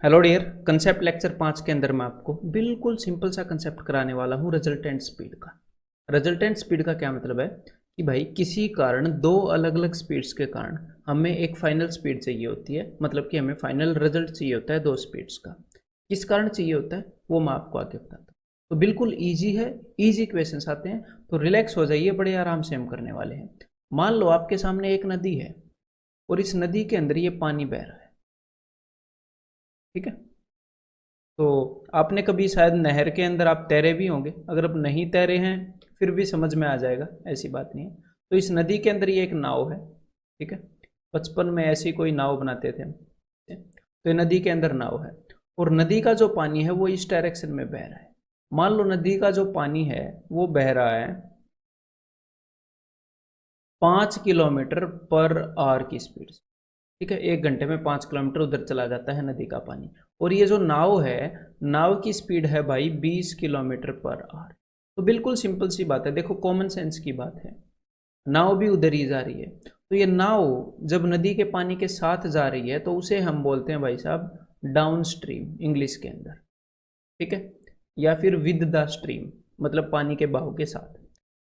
Hello dear, concept lecture 5 के अंदर मैं आपको बिल्कुल सिंपल सा कंसेप्ट कराने वाला हूँ रिजल्टेंट स्पीड का। रिजल्टेंट स्पीड का क्या मतलब है कि भाई किसी कारण दो अलग अलग स्पीड्स के कारण हमें एक फाइनल स्पीड चाहिए होती है, मतलब कि हमें फाइनल रिजल्ट चाहिए होता है दो स्पीड्स का। किस कारण चाहिए होता है वो मैं आपको आगे बताता हूँ। तो बिल्कुल ईजी है, ईजी क्वेश्चंस आते हैं, तो रिलैक्स हो जाइए, बड़े आराम से हम करने वाले हैं। मान लो आपके सामने एक नदी है और इस नदी के अंदर ये पानी बह रहा है, ठीक है। तो आपने कभी शायद नहर के अंदर आप तैरे भी होंगे, अगर आप नहीं तैरे हैं फिर भी समझ में आ जाएगा, ऐसी बात नहीं है। तो इस नदी के अंदर ये एक नाव है, ठीक है। बचपन में ऐसी कोई नाव बनाते थे हम, तो ये नदी के अंदर नाव है और नदी का जो पानी है वो इस डायरेक्शन में बह रहा है। मान लो नदी का जो पानी है वो बह रहा है 5 किलोमीटर पर आवर की स्पीड से, ठीक है। 1 घंटे में 5 किलोमीटर उधर चला जाता है नदी का पानी। और ये जो नाव है, नाव की स्पीड है भाई 20 किलोमीटर पर आवर। तो बिल्कुल सिंपल सी बात है, देखो कॉमन सेंस की बात है, नाव भी उधर ही जा रही है। तो ये नाव जब नदी के पानी के साथ जा रही है तो उसे हम बोलते हैं भाई साहब डाउन स्ट्रीम इंग्लिश के अंदर, ठीक है। या फिर विद द स्ट्रीम, मतलब पानी के बहाव के साथ।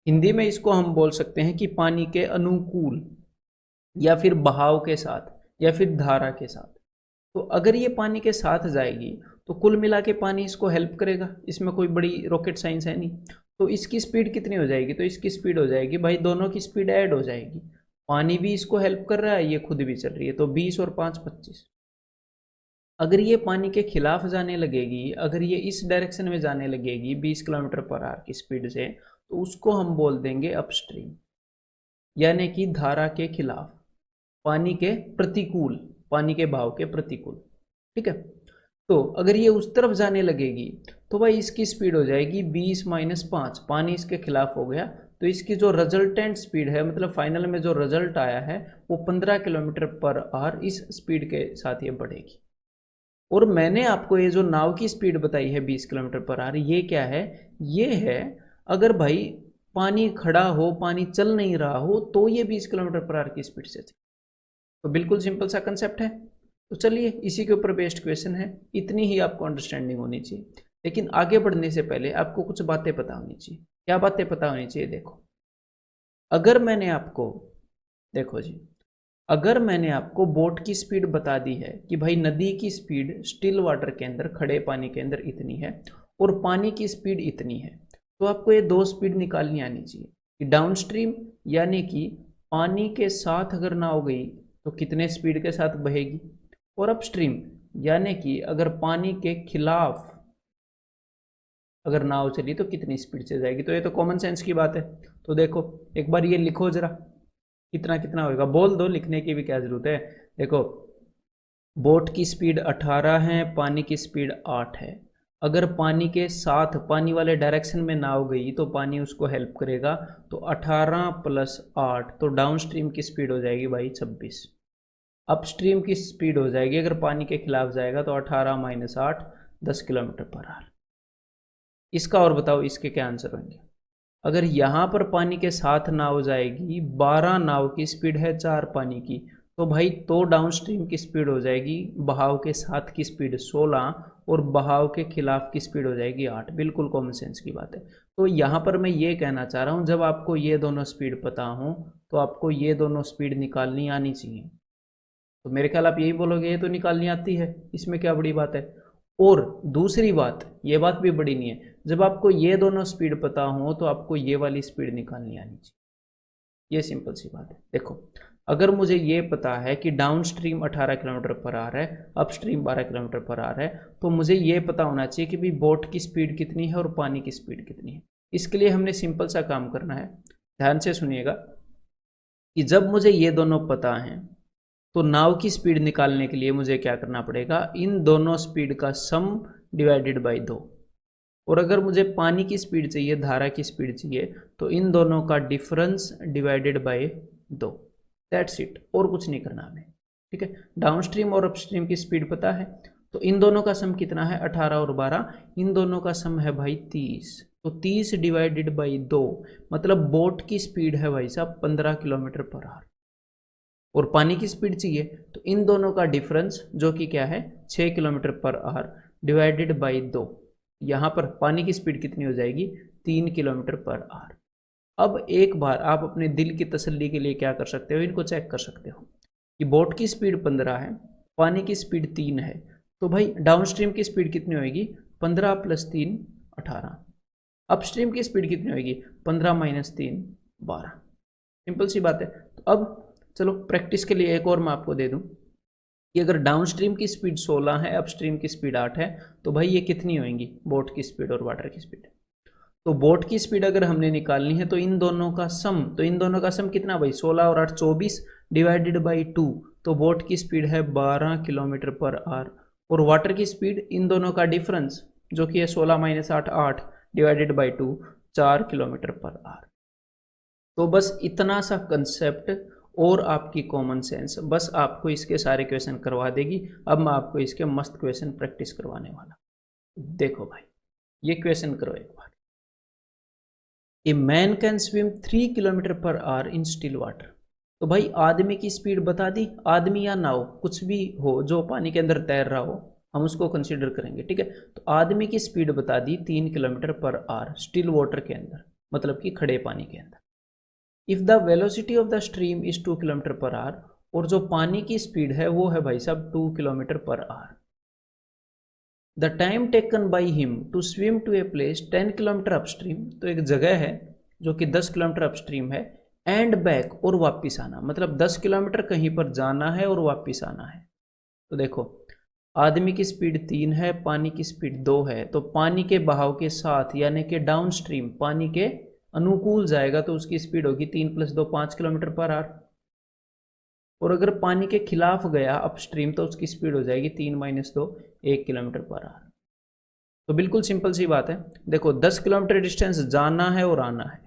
हिंदी में इसको हम बोल सकते हैं कि पानी के अनुकूल, या फिर बहाव के साथ, या फिर धारा के साथ। तो अगर ये पानी के साथ जाएगी तो कुल मिला के पानी इसको हेल्प करेगा, इसमें कोई बड़ी रॉकेट साइंस है नहीं। तो इसकी स्पीड कितनी हो जाएगी, तो इसकी स्पीड हो जाएगी भाई, दोनों की स्पीड ऐड हो जाएगी। पानी भी इसको हेल्प कर रहा है, ये खुद भी चल रही है, तो 20 और 5 25। अगर ये पानी के खिलाफ जाने लगेगी, अगर ये इस डायरेक्शन में जाने लगेगी 20 किलोमीटर पर आवर की स्पीड से, तो उसको हम बोल देंगे अपस्ट्रीम, यानी कि धारा के खिलाफ, पानी के प्रतिकूल, पानी के बहाव के प्रतिकूल, ठीक है। तो अगर ये उस तरफ जाने लगेगी तो भाई इसकी स्पीड हो जाएगी 20 - 5, पानी इसके खिलाफ हो गया। तो इसकी जो रिजल्टेंट स्पीड है, मतलब फाइनल में जो रिजल्ट आया है, वो 15 किलोमीटर पर आवर इस स्पीड के साथ ये बढ़ेगी। और मैंने आपको ये जो नाव की स्पीड बताई है 20 किलोमीटर पर आवर, ये क्या है, ये है अगर भाई पानी खड़ा हो, पानी चल नहीं रहा हो, तो ये 20 किलोमीटर पर आवर की स्पीड से चले। तो बिल्कुल सिंपल सा कंसेप्ट है। तो चलिए इसी के ऊपर बेस्ड क्वेश्चन है, इतनी ही आपको अंडरस्टैंडिंग होनी चाहिए। लेकिन आगे बढ़ने से पहले आपको कुछ बातें पता होनी चाहिए। क्या बातें पता होनी चाहिए, देखो। अगर मैंने आपको, देखो जी, अगर मैंने आपको बोट की स्पीड बता दी है कि भाई नदी की स्पीड स्टिल वाटर के अंदर, खड़े पानी के अंदर इतनी है, और पानी की स्पीड इतनी है, तो आपको ये दो स्पीड निकालनी आनी चाहिए कि डाउन स्ट्रीम, यानी कि पानी के साथ अगर नाव गई तो कितने स्पीड के साथ बहेगी, और अपस्ट्रीम, यानी कि अगर पानी के खिलाफ अगर नाव चली तो कितनी स्पीड से जाएगी। तो ये तो कॉमन सेंस की बात है। तो देखो एक बार ये लिखो जरा, कितना कितना होएगा, बोल दो, लिखने की भी क्या जरूरत है। देखो, बोट की स्पीड 18 है, पानी की स्पीड 8 है। अगर पानी के साथ, पानी वाले डायरेक्शन में नाव गई तो पानी उसको हेल्प करेगा। तो 18 + 8, तो डाउन स्ट्रीम की स्पीड हो जाएगी भाई 26। अपस्ट्रीम की स्पीड हो जाएगी, अगर पानी के खिलाफ जाएगा तो 18 - 8 10 किलोमीटर पर आवर। इसका और बताओ, इसके क्या आंसर होंगे। अगर यहाँ पर पानी के साथ नाव जाएगी, 12 नाव की स्पीड है 4 पानी की, तो भाई तो डाउन स्ट्रीम की स्पीड हो जाएगी, बहाव के साथ की स्पीड 16, और बहाव के खिलाफ की स्पीड हो जाएगी 8। बिल्कुल कॉमन सेंस की बात है। तो यहाँ पर मैं ये कहना चाह रहा हूँ, जब आपको ये दोनों स्पीड पता हो तो आपको ये दोनों स्पीड निकालनी आनी चाहिए। तो मेरे ख्याल आप यही बोलोगे, ये तो निकालनी आती है, इसमें क्या बड़ी बात है। और दूसरी बात, ये बात भी बड़ी नहीं है, जब आपको ये दोनों स्पीड पता हो तो आपको ये वाली स्पीड निकालनी आनी चाहिए। ये सिंपल सी बात है। देखो, अगर मुझे ये पता है कि down stream 18 kilometre per hour है, up stream 12 kilometre per hour है, तो मुझे ये पता होना चाहिए कि भाई बोट की स्पीड कितनी है और पानी की स्पीड कितनी है। इसके लिए हमने सिंपल सा काम करना है, ध्यान से सुनिएगा, कि जब मुझे ये दोनों पता हैं तो नाव की स्पीड निकालने के लिए मुझे क्या करना पड़ेगा, इन दोनों स्पीड का सम डिवाइडेड बाई 2। और अगर मुझे पानी की स्पीड चाहिए, धारा की स्पीड चाहिए, तो इन दोनों का difference divided by 2। That's it, और कुछ नहीं करना हमें, ठीक है। डाउन स्ट्रीम और अपस्ट्रीम की स्पीड पता है, तो इन दोनों का सम कितना है, 18 और 12, इन दोनों का सम है भाई 30। तो 30 डिवाइडेड बाई 2, मतलब बोट की स्पीड है भाई साहब 15 किलोमीटर पर आवर। और पानी की स्पीड चाहिए, तो इन दोनों का डिफरेंस जो कि क्या है 6 kilometre per our divided by 2, यहाँ पर पानी की स्पीड कितनी हो जाएगी 3 किलोमीटर पर आवर। अब एक बार आप अपने दिल की तसल्ली के लिए क्या कर सकते हो, इनको चेक कर सकते हो कि बोट की स्पीड 15 है, पानी की स्पीड 3 है, तो भाई डाउनस्ट्रीम की स्पीड कितनी होगी 15 + 3 18, अपस्ट्रीम की स्पीड कितनी होगी 15 - 3 12। सिंपल सी बात है। तो अब चलो प्रैक्टिस के लिए एक और मैं आपको दे दूं कि अगर डाउनस्ट्रीम की स्पीड 16 है, अपस्ट्रीम की स्पीड 8 है, तो भाई ये कितनी होंगी बोट की स्पीड और वाटर की स्पीड। तो बोट की स्पीड अगर हमने निकालनी है तो इन दोनों का सम कितना भाई 16 और 8 24 डिवाइडेड बाई 2, तो बोट की स्पीड है 12 किलोमीटर पर आवर, और वाटर की स्पीड इन दोनों का डिफरेंस जो कि है 16 - 8 8 divided by 2 4 kilometre per hour. तो बस इतना सा कंसेप्ट और आपकी कॉमन सेंस बस आपको इसके सारे क्वेश्चन करवा देगी। अब मैं आपको इसके मस्त क्वेश्चन प्रैक्टिस करवाने वाला। देखो भाई ये क्वेश्चन करो एक बार। A man can swim 3 kilometre per hour in still water. तो भाई आदमी की स्पीड बता दी, आदमी या नाव कुछ भी हो जो पानी के अंदर तैर रहा हो, हम उसको कंसीडर करेंगे, ठीक है। तो आदमी की स्पीड बता दी 3 kilometre per our still water के अंदर, मतलब कि खड़े पानी के अंदर। If the velocity of the stream is 2 kilometre per our, और जो पानी की स्पीड है वो है भाई साहब 2 kilometre per hour. The time taken by him to swim to a place 10 kilometre upstream, तो एक जगह है जो कि 10 किलोमीटर अपस्ट्रीम है, एंड बैक और वापिस आना, मतलब 10 किलोमीटर कहीं पर जाना है और वापिस आना है। तो देखो आदमी की स्पीड 3 है, पानी की स्पीड 2 है, तो पानी के बहाव के साथ यानी कि डाउन स्ट्रीम पानी के अनुकूल जाएगा तो उसकी स्पीड होगी 3 + 2 5 किलोमीटर पर आवर। और अगर पानी के खिलाफ गया अपस्ट्रीम तो उसकी स्पीड हो जाएगी 3 - 2 1 किलोमीटर पर आवर। तो बिल्कुल सिंपल सी बात है। देखो 10 किलोमीटर डिस्टेंस जाना है और आना है,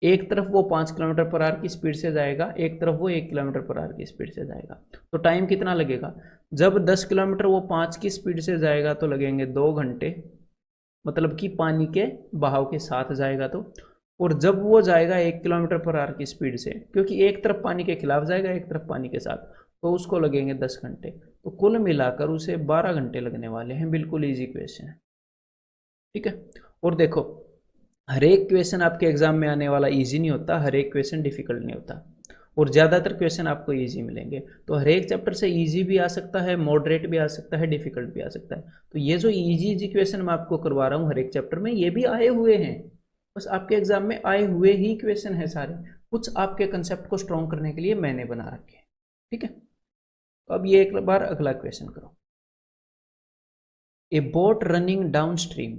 एक तरफ वो 5 किलोमीटर पर आवर की स्पीड से जाएगा, एक तरफ वो 1 किलोमीटर पर आवर की स्पीड से जाएगा। तो टाइम कितना लगेगा, जब 10 किलोमीटर वो 5 की स्पीड से जाएगा तो लगेंगे 2 घंटे, मतलब कि पानी के बहाव के साथ जाएगा तो। और जब वो जाएगा 1 किलोमीटर पर आवर की स्पीड से, क्योंकि एक तरफ पानी के खिलाफ जाएगा एक तरफ पानी के साथ, तो उसको लगेंगे 10 घंटे। तो कुल मिलाकर उसे 12 घंटे लगने वाले हैं। बिल्कुल ईजी क्वेश्चन है, ठीक है। और देखो हर एक क्वेश्चन आपके एग्जाम में आने वाला इजी नहीं होता, हर एक क्वेश्चन डिफिकल्ट नहीं होता, और ज़्यादातर क्वेश्चन आपको इजी मिलेंगे। तो हर एक चैप्टर से इजी भी आ सकता है, मॉडरेट भी आ सकता है, डिफिकल्ट भी आ सकता है। तो ये जो इजी क्वेश्चन मैं आपको करवा रहा हूँ हर एक चैप्टर में, ये भी आए हुए हैं, बस आपके एग्जाम में आए हुए ही क्वेश्चन है सारे, कुछ आपके कंसेप्ट को स्ट्रॉन्ग करने के लिए मैंने बना रखे हैं, ठीक है। तो अब ये एक बार अगला क्वेश्चन करो। ए boat running down stream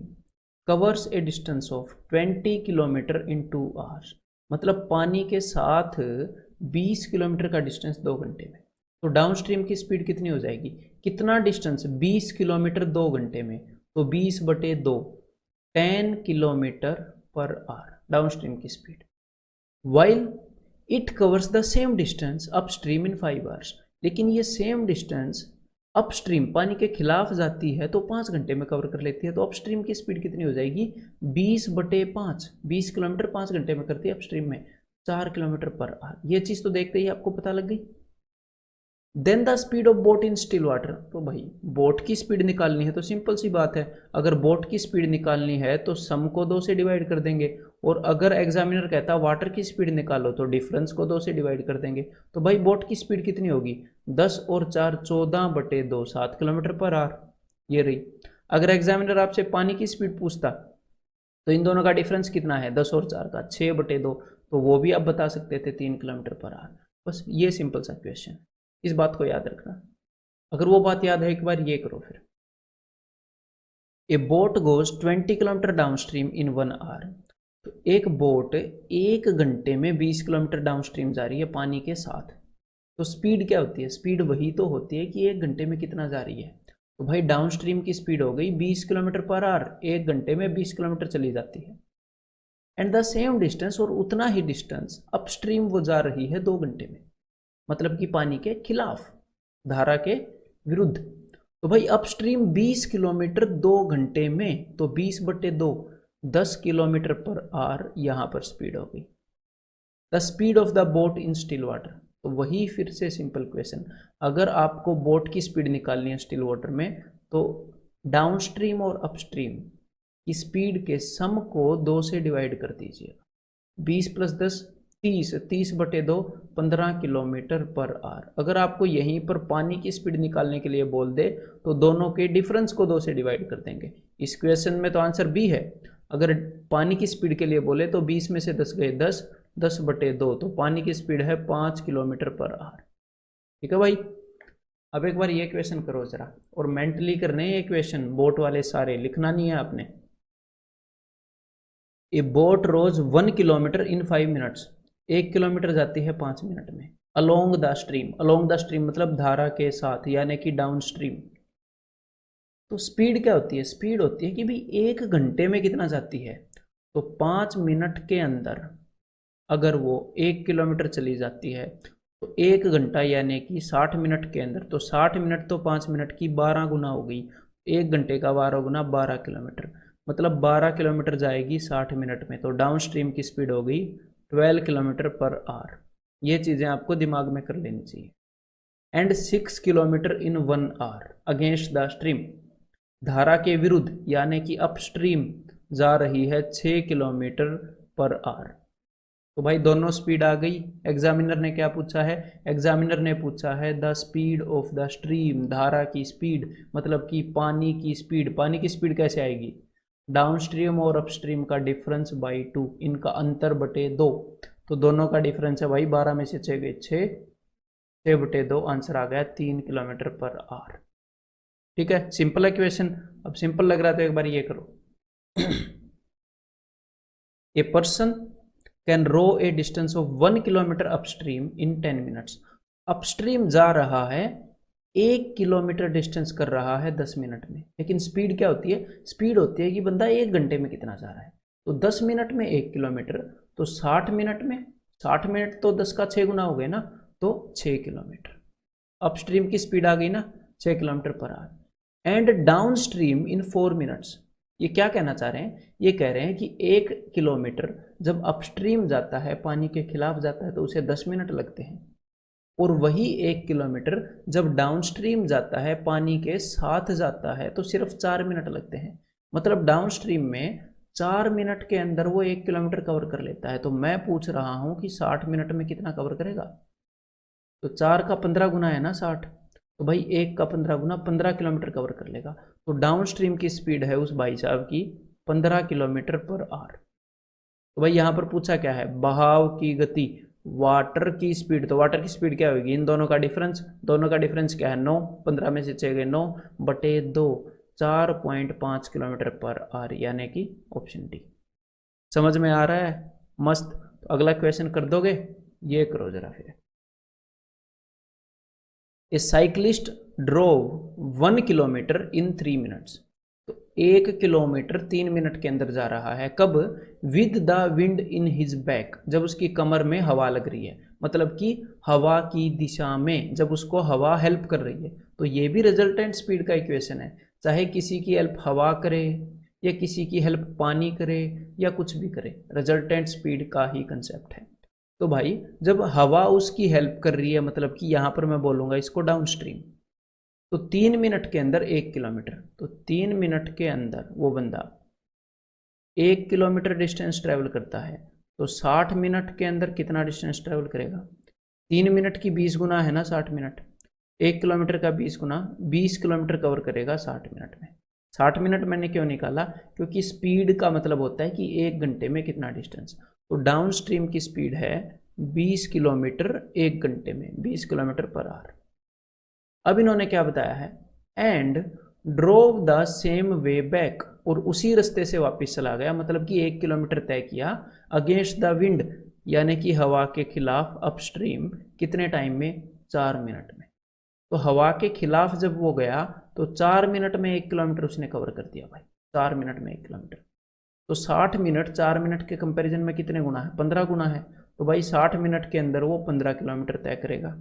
covers A distance of 20 kilometre in 2 hours, मतलब पानी के साथ 20 किलोमीटर का डिस्टेंस 2 घंटे में। तो डाउन स्ट्रीम की स्पीड कितनी हो जाएगी, कितना डिस्टेंस 20 किलोमीटर 2 घंटे में, तो 20/2 10 kilometre per hour down stream की speed. While it covers the same distance upstream in 5 hours, लेकिन ये सेम डिस्टेंस अपस्ट्रीम पानी के खिलाफ जाती है तो 5 घंटे में कवर कर लेती है। तो अपस्ट्रीम की स्पीड कितनी हो जाएगी 20/5, 20 किलोमीटर 5 घंटे में करती है अपस्ट्रीम में 4 किलोमीटर पर आवर। ये चीज़ तो देखते ही आपको पता लग गई। Then the speed of boat in still water, तो भाई बोट की स्पीड निकालनी है तो सिंपल सी बात है, अगर बोट की स्पीड निकालनी है तो सम को 2 से डिवाइड कर देंगे, और अगर एग्जामिनर कहता है वाटर की स्पीड निकालो तो डिफरेंस को 2 से डिवाइड कर देंगे। तो भाई बोट की स्पीड कितनी होगी 10 और 4 14/2 7 किलोमीटर पर आवर, ये रही। अगर एग्जामिनर आपसे पानी की स्पीड पूछता तो इन दोनों का डिफरेंस कितना है 10 और 4 का 6/2, तो वो भी आप बता सकते थे 3 किलोमीटर पर आवर। बस ये सिंपल सा क्वेश्चन, इस बात को याद रखना। अगर वो बात याद है एक बार ये करो फिर। A boat goes 20 kilometre down stream in 1 hour, तो एक बोट 1 घंटे में 20 किलोमीटर डाउन स्ट्रीम जा रही है पानी के साथ। तो स्पीड क्या होती है, स्पीड वही तो होती है कि 1 घंटे में कितना जा रही है। तो भाई डाउन स्ट्रीम की स्पीड हो गई 20 किलोमीटर पर आवर, 1 घंटे में 20 किलोमीटर चली जाती है। एंड द सेम डिस्टेंस, और उतना ही डिस्टेंस अपस्ट्रीम वो जा रही है 2 घंटे में, मतलब कि पानी के खिलाफ, धारा के विरुद्ध। तो भाई अपस्ट्रीम 20 किलोमीटर 2 घंटे में, तो 20/2 10 किलोमीटर पर आवर यहां पर स्पीड हो गई। The speed of the boat in still water, तो वही फिर से सिंपल क्वेश्चन, अगर आपको बोट की स्पीड निकालनी है स्टिल वाटर में, तो डाउन स्ट्रीम और अपस्ट्रीम की स्पीड के सम को 2 से डिवाइड कर दीजिए। 20 + 10 30, 30/2 15 किलोमीटर पर आवर। अगर आपको यहीं पर पानी की स्पीड निकालने के लिए बोल दे तो दोनों के डिफरेंस को 2 से डिवाइड कर देंगे। इस क्वेश्चन में तो आंसर बी है। अगर पानी की स्पीड के लिए बोले तो 20 में से 10 गए 10, 10/2, तो पानी की स्पीड है 5 किलोमीटर पर आवर। ठीक है भाई। अब एक बार ये क्वेश्चन करो जरा, और मेंटली करने ये क्वेश्चन, बोट वाले सारे लिखना नहीं है आपने। A boat rows 1 kilometre in 5 minutes, 1 kilometre जाती है 5 मिनट में। Along the stream, along the stream मतलब धारा के साथ, यानी कि डाउन स्ट्रीम। तो स्पीड क्या होती है? स्पीड होती है कि भाई 1 घंटे में कितना जाती है, तो 5 मिनट के अंदर अगर वो 1 किलोमीटर चली जाती है तो 1 घंटा यानी कि 60 मिनट के अंदर, तो 60 मिनट तो 5 मिनट की 12 गुना हो गई, 1 घंटे का 12 गुना 12 किलोमीटर, मतलब 12 किलोमीटर जाएगी 60 मिनट में। तो डाउन स्ट्रीम की स्पीड हो गई 12 किलोमीटर पर आवर। ये चीज़ें आपको दिमाग में कर लेनी चाहिए। And 6 kilometre in 1 hour against the stream, धारा के विरुद्ध यानी कि अपस्ट्रीम जा रही है 6 किलोमीटर पर आवर। तो भाई दोनों स्पीड आ गई। एग्जामिनर ने क्या पूछा है? एग्जामिनर ने पूछा है the speed of the stream, धारा की स्पीड, मतलब कि पानी की स्पीड। पानी की स्पीड कैसे आएगी? डाउन स्ट्रीम और अपस्ट्रीम का डिफरेंस बाई 2, इनका अंतर बटे 2। तो दोनों का डिफरेंस है भाई 12 में से 6 गए 6, 6/2, आंसर आ गया 3 किलोमीटर पर आवर। ठीक है, सिंपल है क्वेश्चन। अब सिंपल लग रहा है तो एक बार ये करो। A person can row a distance of 1 kilometre upstream in 10 minutes. Upstream जा रहा है 1 किलोमीटर डिस्टेंस कर रहा है 10 मिनट में, लेकिन स्पीड क्या होती है? स्पीड होती है कि बंदा 1 घंटे में कितना जा रहा है। तो 10 मिनट में 1 किलोमीटर, तो 60 मिनट में, 60 मिनट तो 10 का 6 गुना हो गए ना, तो 6 किलोमीटर। अपस्ट्रीम की स्पीड आ गई ना 6 kilometre per our. And down stream in 4 minutes. ये क्या कहना चाह रहे हैं? ये कह रहे हैं कि 1 किलोमीटर जब अपस्ट्रीम जाता है, पानी के खिलाफ जाता है, तो उसे 10 मिनट लगते हैं, और वही 1 किलोमीटर जब डाउनस्ट्रीम जाता है, पानी के साथ जाता है, तो सिर्फ 4 मिनट लगते हैं। मतलब डाउनस्ट्रीम में 4 मिनट के अंदर वो 1 किलोमीटर कवर कर लेता है। तो मैं पूछ रहा हूँ कि 60 मिनट में कितना कवर करेगा? तो 4 का 15 गुना है ना 60, तो भाई 1 का 15 गुना 15 किलोमीटर कवर कर लेगा। तो डाउनस्ट्रीम की स्पीड है उस भाई साहब की 15 किलोमीटर पर आवर। तो भाई यहाँ पर पूछा क्या है? बहाव की गति, वाटर की स्पीड। तो वाटर की स्पीड क्या होगी? इन दोनों का डिफरेंस, दोनों का डिफरेंस क्या है? 9, 15 में से 6 गए 9/2, 4.5 किलोमीटर पर आवर, यानी कि ऑप्शन डी। समझ में आ रहा है? मस्त। तो अगला क्वेश्चन कर दोगे? ये करो जरा फिर। A cyclist drove 1 kilometre in 3 minutes. तो 1 किलोमीटर 3 मिनट के अंदर जा रहा है। कब? With the wind in his back, जब उसकी कमर में हवा लग रही है, मतलब कि हवा की दिशा में जब उसको हवा हेल्प कर रही है। तो ये भी रिजल्टेंट स्पीड का इक्वेशन है। चाहे किसी की हेल्प हवा करे या किसी की हेल्प पानी करे या कुछ भी करे, रिजल्टेंट स्पीड का ही कंसेप्ट है। तो भाई जब हवा उसकी हेल्प कर रही है, मतलब कि यहां पर मैं बोलूंगा इसको डाउन स्ट्रीम, तो 3 मिनट के अंदर 1 किलोमीटर, तो 3 मिनट के अंदर वो बंदा 1 किलोमीटर डिस्टेंस ट्रेवल करता है, तो 60 मिनट के अंदर कितना डिस्टेंस ट्रेवल करेगा? 3 मिनट की 20 गुना है ना 60 मिनट, 1 किलोमीटर का 20 गुना 20 किलोमीटर कवर करेगा 60 मिनट में। 60 मिनट मैंने क्यों निकाला? क्योंकि स्पीड का मतलब होता है कि 1 घंटे में कितना डिस्टेंस। तो डाउन स्ट्रीम की स्पीड है 20 किलोमीटर 1 घंटे में, 20 किलोमीटर पर आवर। अब इन्होंने क्या बताया है? And drove the same way back, और उसी रास्ते से वापस चला गया, मतलब कि 1 किलोमीटर तय किया अगेंस्ट द विंड, यानी कि हवा के खिलाफ अपस्ट्रीम, कितने टाइम में? 4 मिनट में। तो हवा के खिलाफ जब वो गया तो 4 मिनट में 1 किलोमीटर उसने कवर कर दिया भाई, 4 मिनट में 1 किलोमीटर। तो 60 मिनट 4 मिनट के कंपैरिजन में कितने गुना है? 15 गुना है। तो भाई 60 मिनट के अंदर वो 15 किलोमीटर तय करेगा।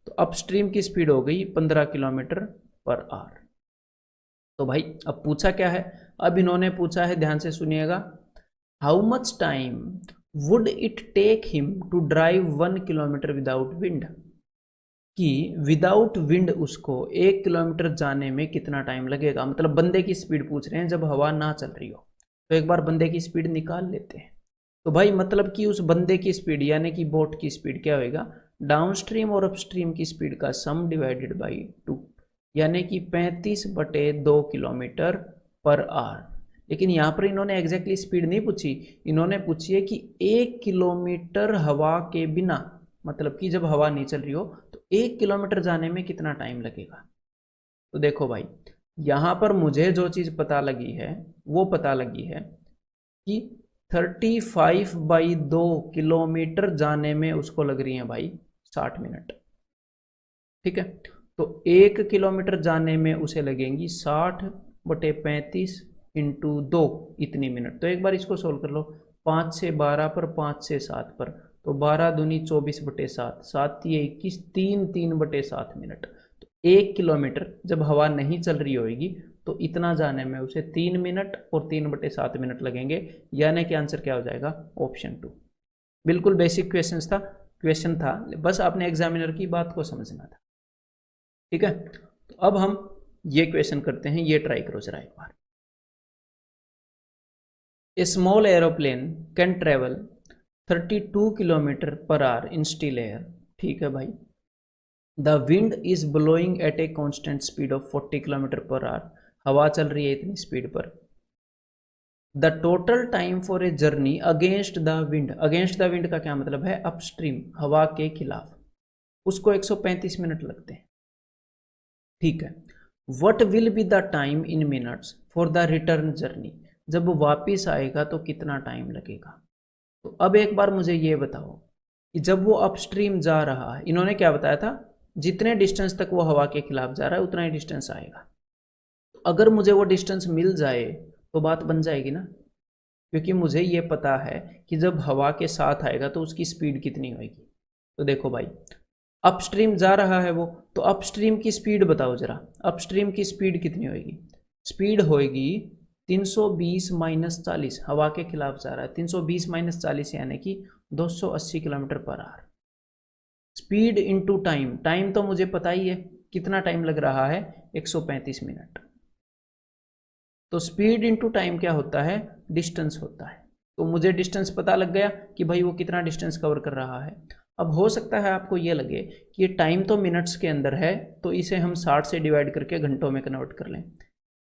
तो अपस्ट्रीम की स्पीड हो गई 15 किलोमीटर पर आवर। तो भाई अब पूछा क्या है? अब इन्होंने पूछा है, ध्यान से सुनिएगा, how much time would it take him to drive 1 kilometre without wind, कि विदाउट विंड उसको 1 किलोमीटर जाने में कितना टाइम लगेगा। मतलब बंदे की स्पीड पूछ रहे हैं जब हवा ना चल रही हो। तो एक बार बंदे की स्पीड निकाल लेते हैं। तो भाई मतलब कि उस बंदे की स्पीड यानी कि बोट की स्पीड क्या होएगा, डाउन स्ट्रीम और अपस्ट्रीम की स्पीड का सम डिवाइडेड बाई 2, यानी कि 35/2 किलोमीटर पर आवर। लेकिन यहाँ पर इन्होंने एग्जैक्टली स्पीड नहीं पूछी, इन्होंने पूछी है कि 1 किलोमीटर हवा के बिना, मतलब कि जब हवा नहीं चल रही हो तो 1 किलोमीटर जाने में कितना टाइम लगेगा। तो देखो भाई यहाँ पर मुझे जो चीज़ पता लगी है वो पता लगी है कि 35/2 किलोमीटर जाने में उसको लग रही है भाई 60 मिनट। ठीक है, तो 1 किलोमीटर जाने में उसे लगेंगी 60/35 इंटू 2 इतनी मिनट। तो एक बार इसको सोल्व कर लो, 5 से 12 पर, 5 से 7 पर, तो 12 दूनी 24/7, 7 तिये 21, 3/7 मिनट। तो 1 किलोमीटर जब हवा नहीं चल रही होगी तो इतना जाने में उसे 3 मिनट और 3/7 मिनट लगेंगे, यानी कि आंसर क्या हो जाएगा, ऑप्शन 2। बिल्कुल बेसिक क्वेश्चन था, बस आपने एग्जामिनर की बात को समझना था। ठीक है, तो अब हम ये क्वेश्चन करते हैं, ये ट्राई करो जरा एक बार। A small aeroplane can travel 32 kilometre per hour in still air. ठीक है भाई, the wind is blowing at a constant speed of 40 kilometre per hour, हवा चल रही है इतनी स्पीड पर। The total time for a journey against the wind, against the wind का क्या मतलब है, अपस्ट्रीम, हवा के खिलाफ, उसको 135 मिनट लगते हैं। ठीक है, what will be the time in minutes for the return journey, जब वो वापिस आएगा तो कितना टाइम लगेगा। तो अब एक बार मुझे ये बताओ कि जब वो अपस्ट्रीम जा रहा है, इन्होंने क्या बताया था, जितने डिस्टेंस तक वो हवा के खिलाफ जा रहा है उतना ही डिस्टेंस आएगा। तो अगर मुझे वो डिस्टेंस मिल जाए तो बात बन जाएगी ना, क्योंकि मुझे ये पता है कि जब हवा के साथ आएगा तो उसकी स्पीड कितनी होगी। तो देखो भाई अपस्ट्रीम जा रहा है वो, तो अपस्ट्रीम की स्पीड बताओ जरा, अपस्ट्रीम की स्पीड कितनी होगी, स्पीड होगी 320 माइनस 40, हवा के खिलाफ जा रहा है, 320 माइनस 40 यानी कि 280 kilometre per our. Speed into time, time तो मुझे पता ही है कितना टाइम लग रहा है, 135 मिनट। तो स्पीड इनटू टाइम क्या होता है, डिस्टेंस होता है। तो मुझे डिस्टेंस पता लग गया कि भाई वो कितना डिस्टेंस कवर कर रहा है। अब हो सकता है आपको ये लगे कि ये टाइम तो मिनट्स के अंदर है, तो इसे हम 60 से डिवाइड करके घंटों में कन्वर्ट कर लें,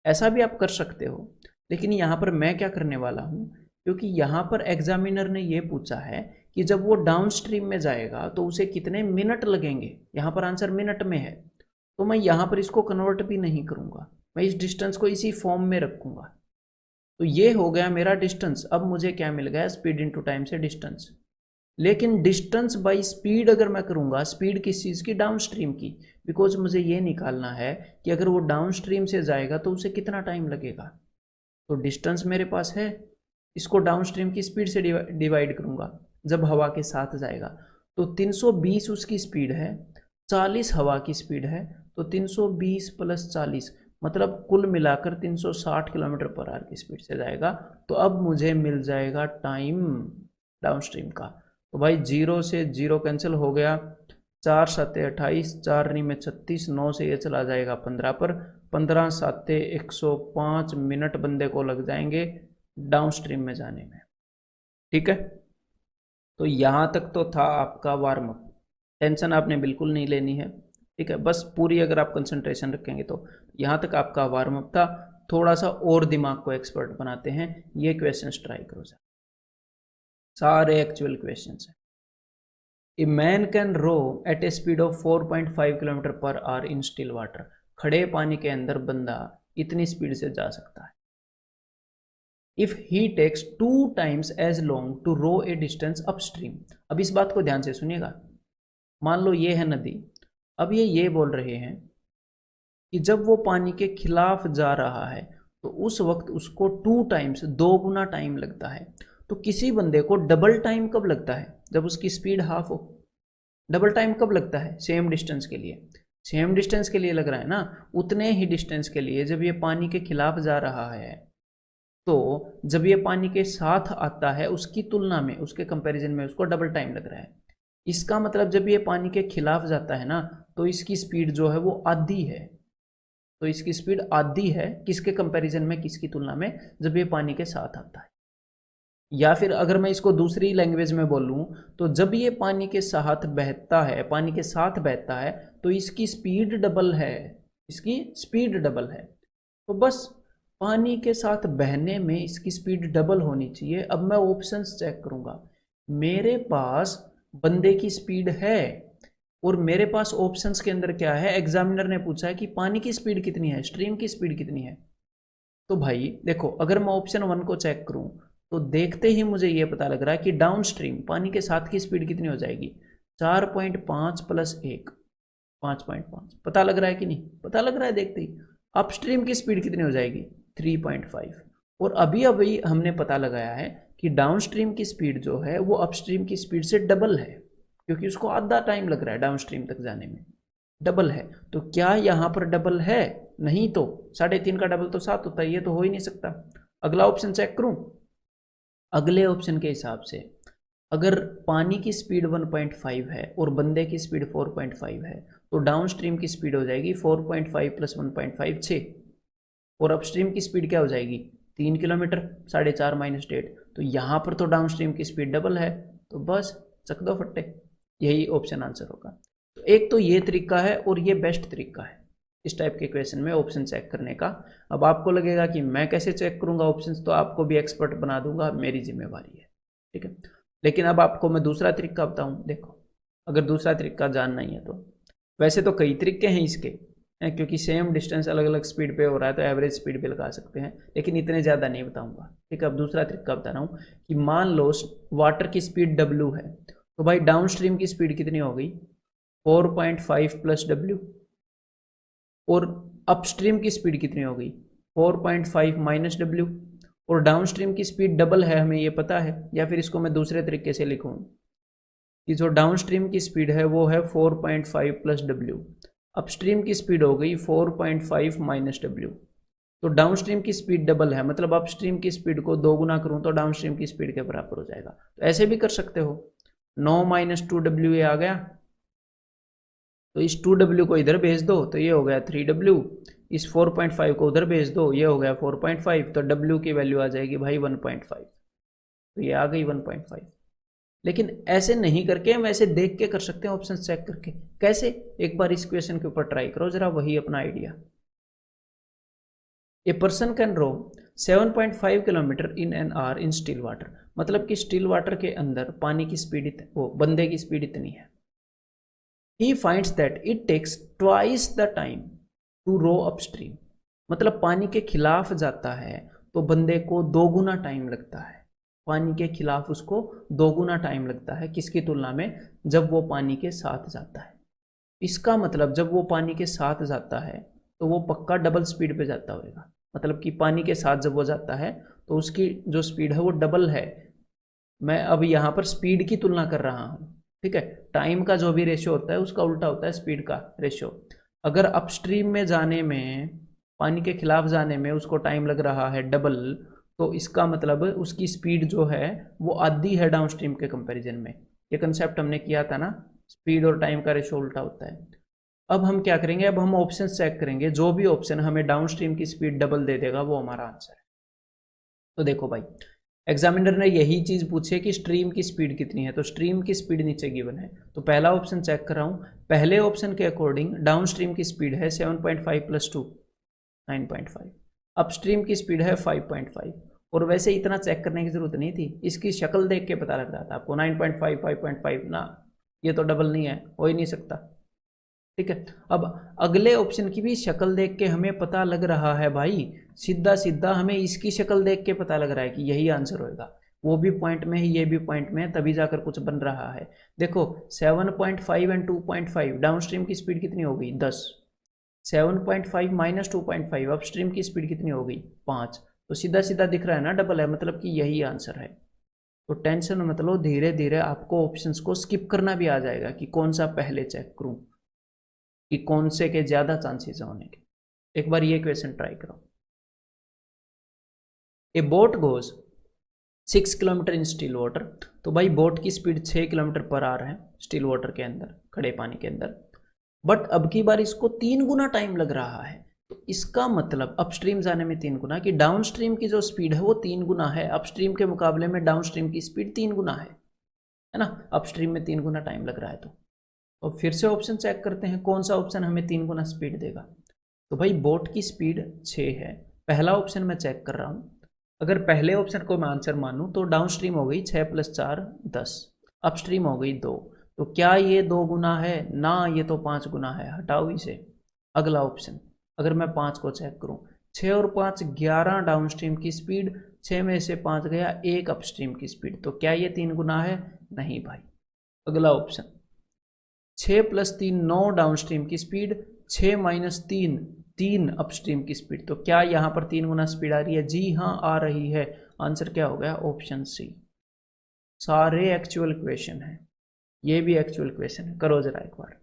ऐसा भी आप कर सकते हो। लेकिन यहाँ पर मैं क्या करने वाला हूँ, क्योंकि यहाँ पर एग्जामिनर ने ये पूछा है कि जब वो डाउन स्ट्रीम में जाएगा तो उसे कितने मिनट लगेंगे, यहाँ पर आंसर मिनट में है, तो मैं यहाँ पर इसको कन्वर्ट भी नहीं करूँगा, मैं इस डिस्टेंस को इसी फॉर्म में रखूँगा। तो ये हो गया मेरा डिस्टेंस। अब मुझे क्या मिल गया, स्पीड इनटू टाइम से डिस्टेंस। लेकिन डिस्टेंस बाई स्पीड अगर मैं करूँगा, स्पीड किस चीज़ की, डाउन स्ट्रीम की, बिकॉज मुझे ये निकालना है कि अगर वो डाउन स्ट्रीम से जाएगा तो उसे कितना टाइम लगेगा। तो डिस्टेंस मेरे पास है, इसको डाउन स्ट्रीम की स्पीड से डिवाइड करूँगा जब हवा के साथ जाएगा। तो 320 उसकी स्पीड है, 40 हवा की स्पीड है, तो 320 प्लस 40 मतलब कुल मिलाकर 360 किलोमीटर पर आवर की स्पीड से जाएगा। तो अब मुझे मिल जाएगा टाइम डाउन स्ट्रीम का। तो भाई 0 से 0 कैंसिल हो गया, 4 7 28, 4 में 36, 9 से ये चला जाएगा 15 पर, 15 7 105 मिनट बंदे को लग जाएंगे डाउन स्ट्रीम में जाने में। ठीक है, तो यहाँ तक तो था आपका वार्म अप, टेंशन आपने बिल्कुल नहीं लेनी है। ठीक है, बस पूरी अगर आप कंसंट्रेशन रखेंगे तो यहाँ तक आपका वार्म अप था। थोड़ा सा और दिमाग को एक्सपर्ट बनाते हैं, ये क्वेश्चंस ट्राई करो सर, सारे एक्चुअल क्वेश्चंस हैं। A man can row at a speed of 4.5 kilometre per hour in still water, खड़े पानी के अंदर बंदा इतनी स्पीड से जा सकता है। If he takes 2 times as long to row a distance upstream. अब इस बात को ध्यान से सुनिएगा, मान लो ये है नदी, अब ये बोल रहे हैं कि जब वो पानी के खिलाफ जा रहा है तो उस वक्त उसको 2 टाइम्स, 2 गुना टाइम लगता है। तो किसी बंदे को डबल टाइम कब लगता है, जब उसकी स्पीड हाफ हो। डबल टाइम कब लगता है, सेम डिस्टेंस के लिए, सेम डिस्टेंस के लिए लग रहा है ना, उतने ही डिस्टेंस के लिए जब ये पानी के खिलाफ जा रहा है तो जब ये पानी के साथ आता है उसकी तुलना में, उसके कंपैरिजन में उसको डबल टाइम लग रहा है। इसका मतलब जब ये पानी के खिलाफ जाता है ना, तो इसकी स्पीड जो है वो आधी है। तो इसकी स्पीड आधी है किसके कंपैरिजन में, किसकी तुलना में, जब ये पानी के साथ आता है। या फिर अगर मैं इसको दूसरी लैंग्वेज में बोलूं, तो जब ये पानी के साथ बहता है, पानी के साथ बहता है, तो इसकी स्पीड डबल है, इसकी स्पीड डबल है। तो बस पानी के साथ बहने में इसकी स्पीड डबल होनी चाहिए। अब मैं ऑप्शंस चेक करूंगा, मेरे पास बंदे की स्पीड है और मेरे पास ऑप्शंस के अंदर क्या है, एग्जामिनर ने पूछा है कि पानी की स्पीड कितनी है, स्ट्रीम की स्पीड कितनी है। तो भाई देखो, अगर मैं ऑप्शन 1 को चेक करूं, तो देखते ही मुझे यह पता लग रहा है कि डाउन स्ट्रीम पानी के साथ की स्पीड कितनी हो जाएगी, 4.5 प्लस 1, 5.5। पता लग रहा है कि नहीं, पता लग रहा है देखते ही। अपस्ट्रीम की स्पीड कितनी हो जाएगी, 3.5। और अभी अभी हमने पता लगाया है कि डाउन स्ट्रीम की स्पीड जो है वो अपस्ट्रीम की स्पीड से डबल है, क्योंकि उसको आधा टाइम लग रहा है डाउन स्ट्रीम तक जाने में, डबल है। तो क्या यहाँ पर डबल है, नहीं तो 3.5 का डबल तो 7 होता है, ये तो हो ही नहीं सकता। अगला ऑप्शन चेक करूं, अगले ऑप्शन के हिसाब से अगर पानी की स्पीड 1.5 है और बंदे की स्पीड 4.5 है, तो डाउन स्ट्रीम की स्पीड हो जाएगी 4.5 प्लस 1.5 6, और अपस्ट्रीम की स्पीड क्या हो जाएगी, 3 किलोमीटर, 4.5 माइनस 1.5। तो यहाँ पर तो डाउन स्ट्रीम की स्पीड डबल है, तो बस चक दो फट्टे, यही ऑप्शन आंसर होगा। तो एक तो ये तरीका है और ये बेस्ट तरीका है इस टाइप के क्वेश्चन में ऑप्शन चेक करने का। अब आपको लगेगा कि मैं कैसे चेक करूंगा ऑप्शंस, तो आपको भी एक्सपर्ट बना दूंगा, मेरी जिम्मेवारी है, ठीक है। लेकिन अब आपको मैं दूसरा तरीका बताऊं, देखो अगर दूसरा तरीका जानना ही है तो, वैसे तो कई तरीके हैं इसके, क्योंकि सेम डिस्टेंस अलग अलग स्पीड पे हो रहा है तो एवरेज स्पीड पे लगा सकते हैं, लेकिन इतने ज़्यादा नहीं बताऊंगा, ठीक है। अब दूसरा तरीका बता रहा हूँ कि मान लो वाटर की स्पीड W है, तो भाई डाउन स्ट्रीम की स्पीड कितनी हो गई, 4.5 प्लस W, और अपस्ट्रीम की स्पीड कितनी हो गई, 4.5 माइनस W, और डाउन स्ट्रीम की स्पीड डबल है, हमें ये पता है। या फिर इसको मैं दूसरे तरीके से लिखूँ कि जो डाउन स्ट्रीम की स्पीड है वो है 4.5 प्लस W, अपस्ट्रीम की स्पीड हो गई 4.5 माइनस W। तो डाउन स्ट्रीम की स्पीड डबल है, मतलब अपस्ट्रीम की स्पीड को 2 गुना करूं तो डाउन स्ट्रीम की स्पीड के बराबर हो जाएगा। तो ऐसे भी कर सकते हो, 9 माइनस 2W ये आ गया, तो इस 2W को इधर भेज दो तो ये हो गया 3W, इस 4.5 को उधर भेज दो, ये हो गया 4.5, तो W की वैल्यू आ जाएगी भाई 1.5, तो ये आ गई 1.5। लेकिन ऐसे नहीं करके हम ऐसे देख के कर सकते हैं, ऑप्शन चेक करके। कैसे, एक बार इस क्वेश्चन के ऊपर ट्राई करो जरा, वही अपना idea. A person can row 7.5 kilometre in an hour in still water, मतलब कि स्टिल वाटर के अंदर पानी की स्पीड, वो बंदे की स्पीड इतनी है। He finds that it takes twice the time to row upstream, मतलब पानी के खिलाफ जाता है तो बंदे को 2 गुना टाइम लगता है, पानी के खिलाफ उसको 2 गुना टाइम लगता है, किसकी तुलना में, जब वो पानी के साथ जाता है। इसका मतलब जब वो पानी के साथ जाता है तो वो पक्का डबल स्पीड पे जाता होगा, मतलब कि पानी के साथ जब वो जाता है तो उसकी जो स्पीड है वो डबल है। मैं अब यहाँ पर स्पीड की तुलना कर रहा हूँ, ठीक है। टाइम का जो भी रेशियो होता है उसका उल्टा होता है स्पीड का रेशियो। अगर अपस्ट्रीम में जाने में, पानी के खिलाफ जाने में उसको टाइम लग रहा है डबल, तो इसका मतलब उसकी स्पीड जो है वो आधी है डाउनस्ट्रीम के कंपैरिजन में। ये कंसेप्ट हमने किया था ना, स्पीड और टाइम का रेशियो उल्टा होता है। अब हम क्या करेंगे, अब हम ऑप्शन चेक करेंगे, जो भी ऑप्शन हमें डाउनस्ट्रीम की स्पीड डबल दे देगा वो हमारा आंसर है। तो देखो भाई, एग्जामिनर ने यही चीज पूछी है कि स्ट्रीम की स्पीड कितनी है, तो स्ट्रीम की स्पीड नीचे गिवन है, तो पहला ऑप्शन चेक कर रहा हूं। पहले ऑप्शन के अकॉर्डिंग डाउन स्ट्रीम की स्पीड है 7.5 प्लस 2 9.5, अपस्ट्रीम की स्पीड है 5.5। और वैसे इतना चेक करने की जरूरत नहीं थी, इसकी शक्ल देख के पता लग रहा था आपको, 9.5 5.5 ना, ये तो डबल नहीं है, हो ही नहीं सकता, ठीक है। अब अगले ऑप्शन की भी शक्ल देख के हमें पता लग रहा है भाई, सीधा सीधा हमें इसकी शक्ल देख के पता लग रहा है कि यही आंसर होगा, वो भी पॉइंट में है, ये भी पॉइंट में है, तभी जाकर कुछ बन रहा है। देखो 7.5 एंड 2.5, डाउन स्ट्रीम की स्पीड कितनी हो गई, 10। 7.5 माइनस 2.5, अप स्ट्रीम की स्पीड कितनी हो गई, 5। तो सीधा सीधा दिख रहा है ना डबल है, मतलब कि यही आंसर है। तो टेंशन मत लो, धीरे धीरे आपको ऑप्शंस को स्किप करना भी आ जाएगा कि कौन सा पहले चेक करूं, कि कौन से के ज्यादा चांसेस होने के। एक बार ये क्वेश्चन ट्राई करो। ए बोट गोज 6 किलोमीटर इन स्टिल वाटर। तो भाई बोट की स्पीड 6 किलोमीटर पर आवर है स्टिल वाटर के अंदर, खड़े पानी के अंदर, बट अब की बार इसको 3 गुना टाइम लग रहा है। तो इसका मतलब अपस्ट्रीम जाने में 3 गुना, कि डाउनस्ट्रीम की जो स्पीड है वो 3 गुना है, अपस्ट्रीम के मुकाबले में डाउनस्ट्रीम की स्पीड 3 गुना है ना। अपस्ट्रीम में 3 गुना टाइम लग रहा है। तो फिर से ऑप्शन चेक करते हैं कौन सा ऑप्शन हमें 3 गुना स्पीड देगा। तो भाई बोट की स्पीड 6 है, पहला ऑप्शन मैं चेक कर रहा हूँ। अगर पहले ऑप्शन को मैं आंसर मानूं तो डाउनस्ट्रीम हो गई 6 + 4 10, अपस्ट्रीम हो गई 2। तो क्या ये 2 गुना है? ना, ये तो 5 गुना है, हटाओ इसे। अगला ऑप्शन, अगर मैं 5 को चेक करूं, 6 और 5 11 डाउनस्ट्रीम की स्पीड, 6 में से 5 गया 1 अपस्ट्रीम की स्पीड। तो क्या ये 3 गुना है? नहीं भाई। अगला ऑप्शन, 6 + 3 9 डाउनस्ट्रीम की स्पीड, 6 - 3 3 अपस्ट्रीम की स्पीड। तो क्या यहाँ पर 3 गुना स्पीड आ रही है? जी हाँ, आ रही है। आंसर क्या हो गया? Option C. सारे एक्चुअल क्वेश्चन है, ये भी एक्चुअल क्वेश्चन है। करो जरा एक बार।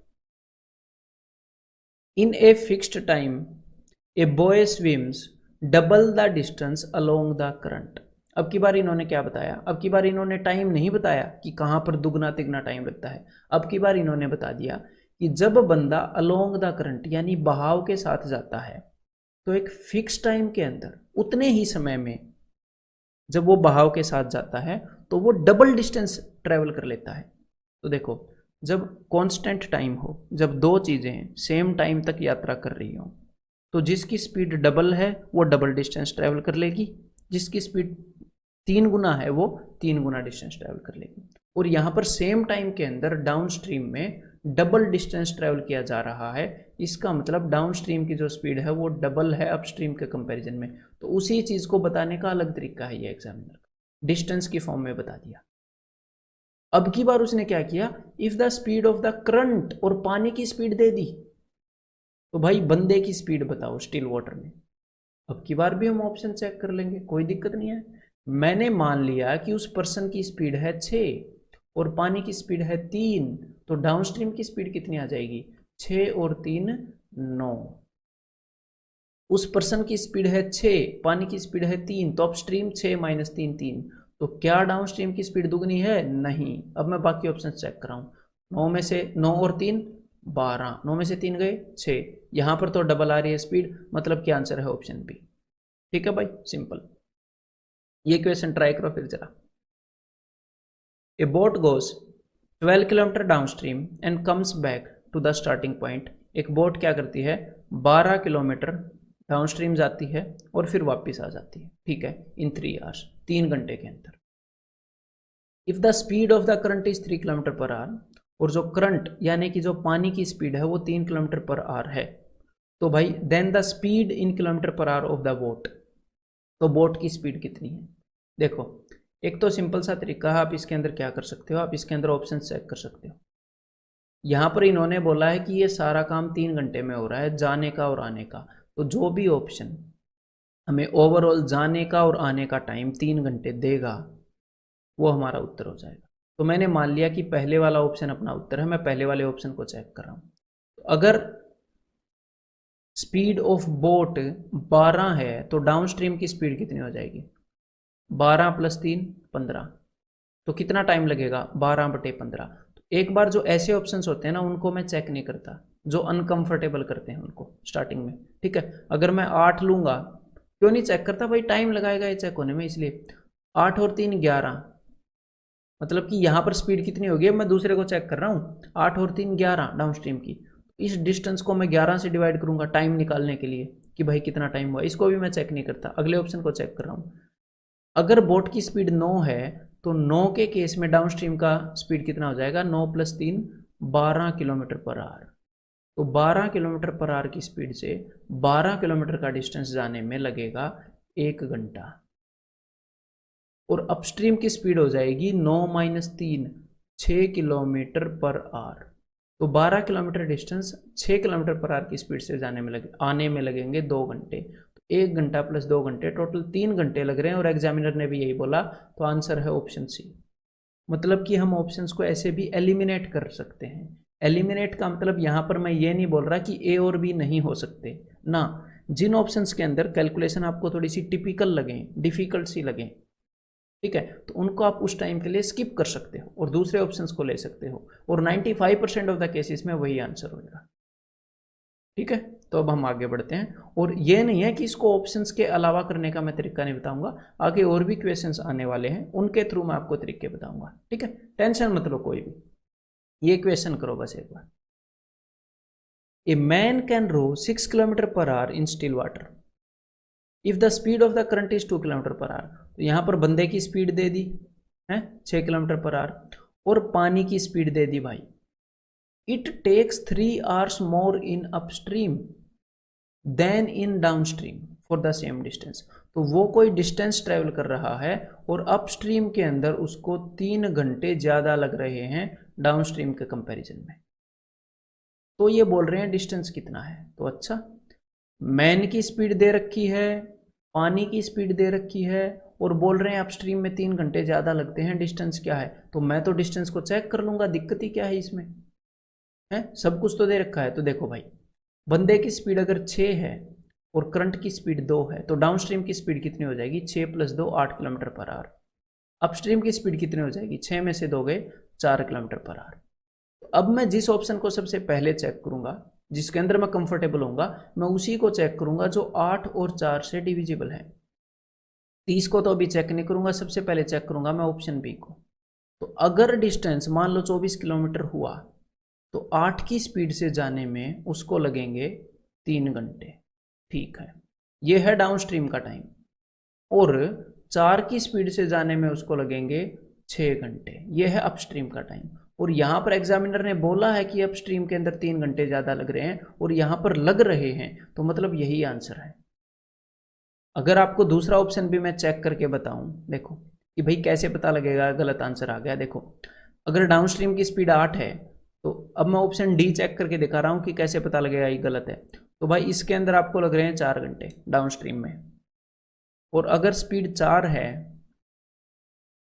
In a fixed time a boy swims double the distance along the current. अब की बार इन्होंने क्या बताया? अब की बार इन्होंने टाइम नहीं बताया कि कहाँ पर दुगना तिगना टाइम लगता है। अब की बार इन्होंने बता दिया कि जब बंदा अलोंग द करंट यानी बहाव के साथ जाता है तो एक फिक्स टाइम के अंदर उतने ही समय में जब वो बहाव के साथ जाता है तो वो डबल डिस्टेंस ट्रेवल कर लेता है। तो देखो, जब कांस्टेंट टाइम हो, जब दो चीज़ें सेम टाइम तक यात्रा कर रही हो, तो जिसकी स्पीड डबल है वो डबल डिस्टेंस ट्रेवल कर लेगी, जिसकी स्पीड 3 गुना है वो 3 गुना डिस्टेंस ट्रेवल कर लेगी। और यहाँ पर सेम टाइम के अंदर डाउन स्ट्रीम में डबल डिस्टेंस ट्रेवल किया जा रहा है। इसका मतलब डाउन स्ट्रीम की जो स्पीड है वो डबल है अपस्ट्रीम के कंपैरिजन में। तो उसी चीज़ को बताने का अलग तरीका है ये एग्जामिनर का, डिस्टेंस की फॉर्म में बता दिया। अब की बार उसने क्या किया? If the speed of the current, और पानी की स्पीड दे दी। तो भाई बंदे की स्पीड बताओ स्टिल वाटर में। अब की बार भी हम ऑप्शन चेक कर लेंगे, कोई दिक्कत नहीं है। मैंने मान लिया कि उस पर्सन की स्पीड है 6 और पानी की स्पीड है 3, तो डाउनस्ट्रीम की स्पीड कितनी आ जाएगी? 6 और 3 9। उस पर्सन की स्पीड है 6, पानी की स्पीड है 3, तो अपस्ट्रीम 6 - 3 3। तो क्या डाउनस्ट्रीम की स्पीड दुगनी है? नहीं। अब मैं बाकी ऑप्शन चेक कर रहा हूँ। 9 में से 9 और 3 12, 9 में से 3 गए 6, यहाँ पर तो डबल आ रही है स्पीड, मतलब क्या आंसर है? Option B. ठीक है भाई, सिंपल। ये क्वेश्चन ट्राई करो फिर जरा। A boat goes 12 kilometre downstream and comes back to the starting point. एक बोट क्या करती है? 12 किलोमीटर डाउनस्ट्रीम जाती है और फिर वापस आ जाती है, ठीक है, इन 3 आवर्स, 3 घंटे के अंदर। If the speed of the current is 3 kilometre per our, और जो करंट यानी कि जो पानी की स्पीड है वो 3 किलोमीटर पर आवर है, तो भाई then the speed in kilometre per hour of the boat. तो बोट की स्पीड कितनी है? देखो, एक तो सिंपल सा तरीका है, आप इसके अंदर क्या कर सकते हो, आप इसके अंदर ऑप्शन चेक कर सकते हो। यहाँ पर इन्होंने बोला है कि ये सारा काम 3 घंटे में हो रहा है, जाने का और आने का। तो जो भी ऑप्शन हमें ओवरऑल जाने का और आने का टाइम 3 घंटे देगा वो हमारा उत्तर हो जाएगा। तो मैंने मान लिया कि पहले वाला ऑप्शन अपना उत्तर है, मैं पहले वाले ऑप्शन को चेक कर रहा हूँ। तो अगर स्पीड ऑफ बोट 12 है तो डाउन स्ट्रीम की स्पीड कितनी हो जाएगी? 12 + 3 15। तो कितना टाइम लगेगा? 12/15। तो एक बार जो ऐसे ऑप्शंस होते हैं ना उनको मैं चेक नहीं करता, जो अनकंफर्टेबल करते हैं उनको स्टार्टिंग में, ठीक है। अगर मैं 8 लूंगा, क्यों नहीं चेक करता भाई? टाइम लगाएगा ये चेक होने में, इसलिए 8 और 3 11, मतलब कि यहाँ पर स्पीड कितनी होगी? मैं दूसरे को चेक कर रहा हूँ, 8 और 3 11 डाउन स्ट्रीम की। इस डिस्टेंस को मैं 11 से डिवाइड करूंगा टाइम निकालने के लिए कि भाई कितना टाइम हुआ। इसको भी मैं चेक नहीं करता, अगले ऑप्शन को चेक कर रहा हूँ। अगर बोट की स्पीड 9 है तो 9 के केस में डाउन स्ट्रीम का स्पीड कितना हो जाएगा? 9 + 3 12 किलोमीटर पर आवर। तो 12 किलोमीटर पर आवर की स्पीड से 12 किलोमीटर का डिस्टेंस जाने में लगेगा 1 घंटा। और अपस्ट्रीम की स्पीड हो जाएगी 9 - 3 6 किलोमीटर पर आवर। तो 12 kilometre distance 6 kilometre per our की स्पीड से आने में लगेंगे 2 घंटे। तो 1 घंटा + 2 घंटे, टोटल 3 घंटे लग रहे हैं, और एग्जामिनर ने भी यही बोला। तो आंसर है ऑप्शन सी। मतलब कि हम ऑप्शंस को ऐसे भी एलिमिनेट कर सकते हैं। एलिमिनेट का मतलब यहाँ पर मैं ये नहीं बोल रहा कि ए और बी नहीं हो सकते ना, जिन ऑप्शंस के अंदर कैलकुलेशन आपको थोड़ी सी टिपिकल लगे, डिफिकल्ट सी लगे, ठीक है, तो उनको आप उस टाइम के लिए स्किप कर सकते हो और दूसरे ऑप्शंस को ले सकते हो, और 95% ऑफ द केसेस में वही आंसर होगा। ठीक है, तो अब हम आगे बढ़ते हैं। और ये नहीं है कि इसको ऑप्शंस के अलावा करने का मैं तरीका नहीं बताऊंगा, आगे और भी क्वेश्चंस आने वाले हैं, उनके थ्रू मैं आपको तरीके बताऊंगा। ठीक है, टेंशन मत लो कोई भी, ये क्वेश्चन करो बस एक बार। A man can row 6 kilometre per hour in still water if the speed of the current is 2 kilometre per hour. तो यहां पर बंदे की स्पीड दे दी है 6 किलोमीटर पर आवर, और पानी की स्पीड दे दी भाई, it takes 3 hours more in upstream than in downstream for the same distance. तो वो कोई डिस्टेंस ट्रेवल कर रहा है और अपस्ट्रीम के अंदर उसको 3 घंटे ज़्यादा लग रहे हैं डाउनस्ट्रीम के कंपैरिजन में। तो ये बोल रहे हैं डिस्टेंस कितना है। तो अच्छा, मैन की स्पीड दे रखी है, पानी की स्पीड दे रखी है, और बोल रहे हैं अपस्ट्रीम में 3 घंटे ज़्यादा लगते हैं, डिस्टेंस क्या है। तो मैं तो डिस्टेंस को चेक कर लूँगा, दिक्कत ही क्या है इसमें, है सब कुछ तो दे रखा है। तो देखो भाई, बंदे की स्पीड अगर 6 है और करंट की स्पीड 2 है, तो डाउनस्ट्रीम की स्पीड कितनी हो जाएगी, 6 + 2 8 किलोमीटर पर आवर। अपस्ट्रीम की स्पीड कितनी हो जाएगी, 6 में से 2 गए 4 किलोमीटर पर आवर। तो अब मैं जिस ऑप्शन को सबसे पहले चेक करूंगा, जिसके अंदर मैं कंफर्टेबल होऊंगा, मैं उसी को चेक करूंगा जो 8 और 4 से डिविजिबल है। 30 को तो अभी चेक नहीं करूंगा, सबसे पहले चेक करूंगा मैं ऑप्शन बी को। तो अगर डिस्टेंस मान लो 24 किलोमीटर हुआ, तो 8 की स्पीड से जाने में उसको लगेंगे 3 घंटे। ठीक है, ये है डाउनस्ट्रीम का टाइम। और 4 की स्पीड से जाने में उसको लगेंगे 6 घंटे, ये है अपस्ट्रीम का टाइम। और यहाँ पर एग्जामिनर ने बोला है कि अपस्ट्रीम के अंदर 3 घंटे ज़्यादा लग रहे हैं, और यहाँ पर लग रहे हैं, तो मतलब यही आंसर है। अगर आपको दूसरा ऑप्शन भी मैं चेक करके बताऊं, देखो कि भाई कैसे पता लगेगा गलत आंसर आ गया। देखो, अगर डाउनस्ट्रीम की स्पीड 8 है, तो अब मैं ऑप्शन डी चेक करके दिखा रहा हूँ कि कैसे पता लगेगा ये गलत है। तो भाई इसके अंदर आपको लग रहे हैं 4 घंटे डाउनस्ट्रीम में, और अगर स्पीड 4 है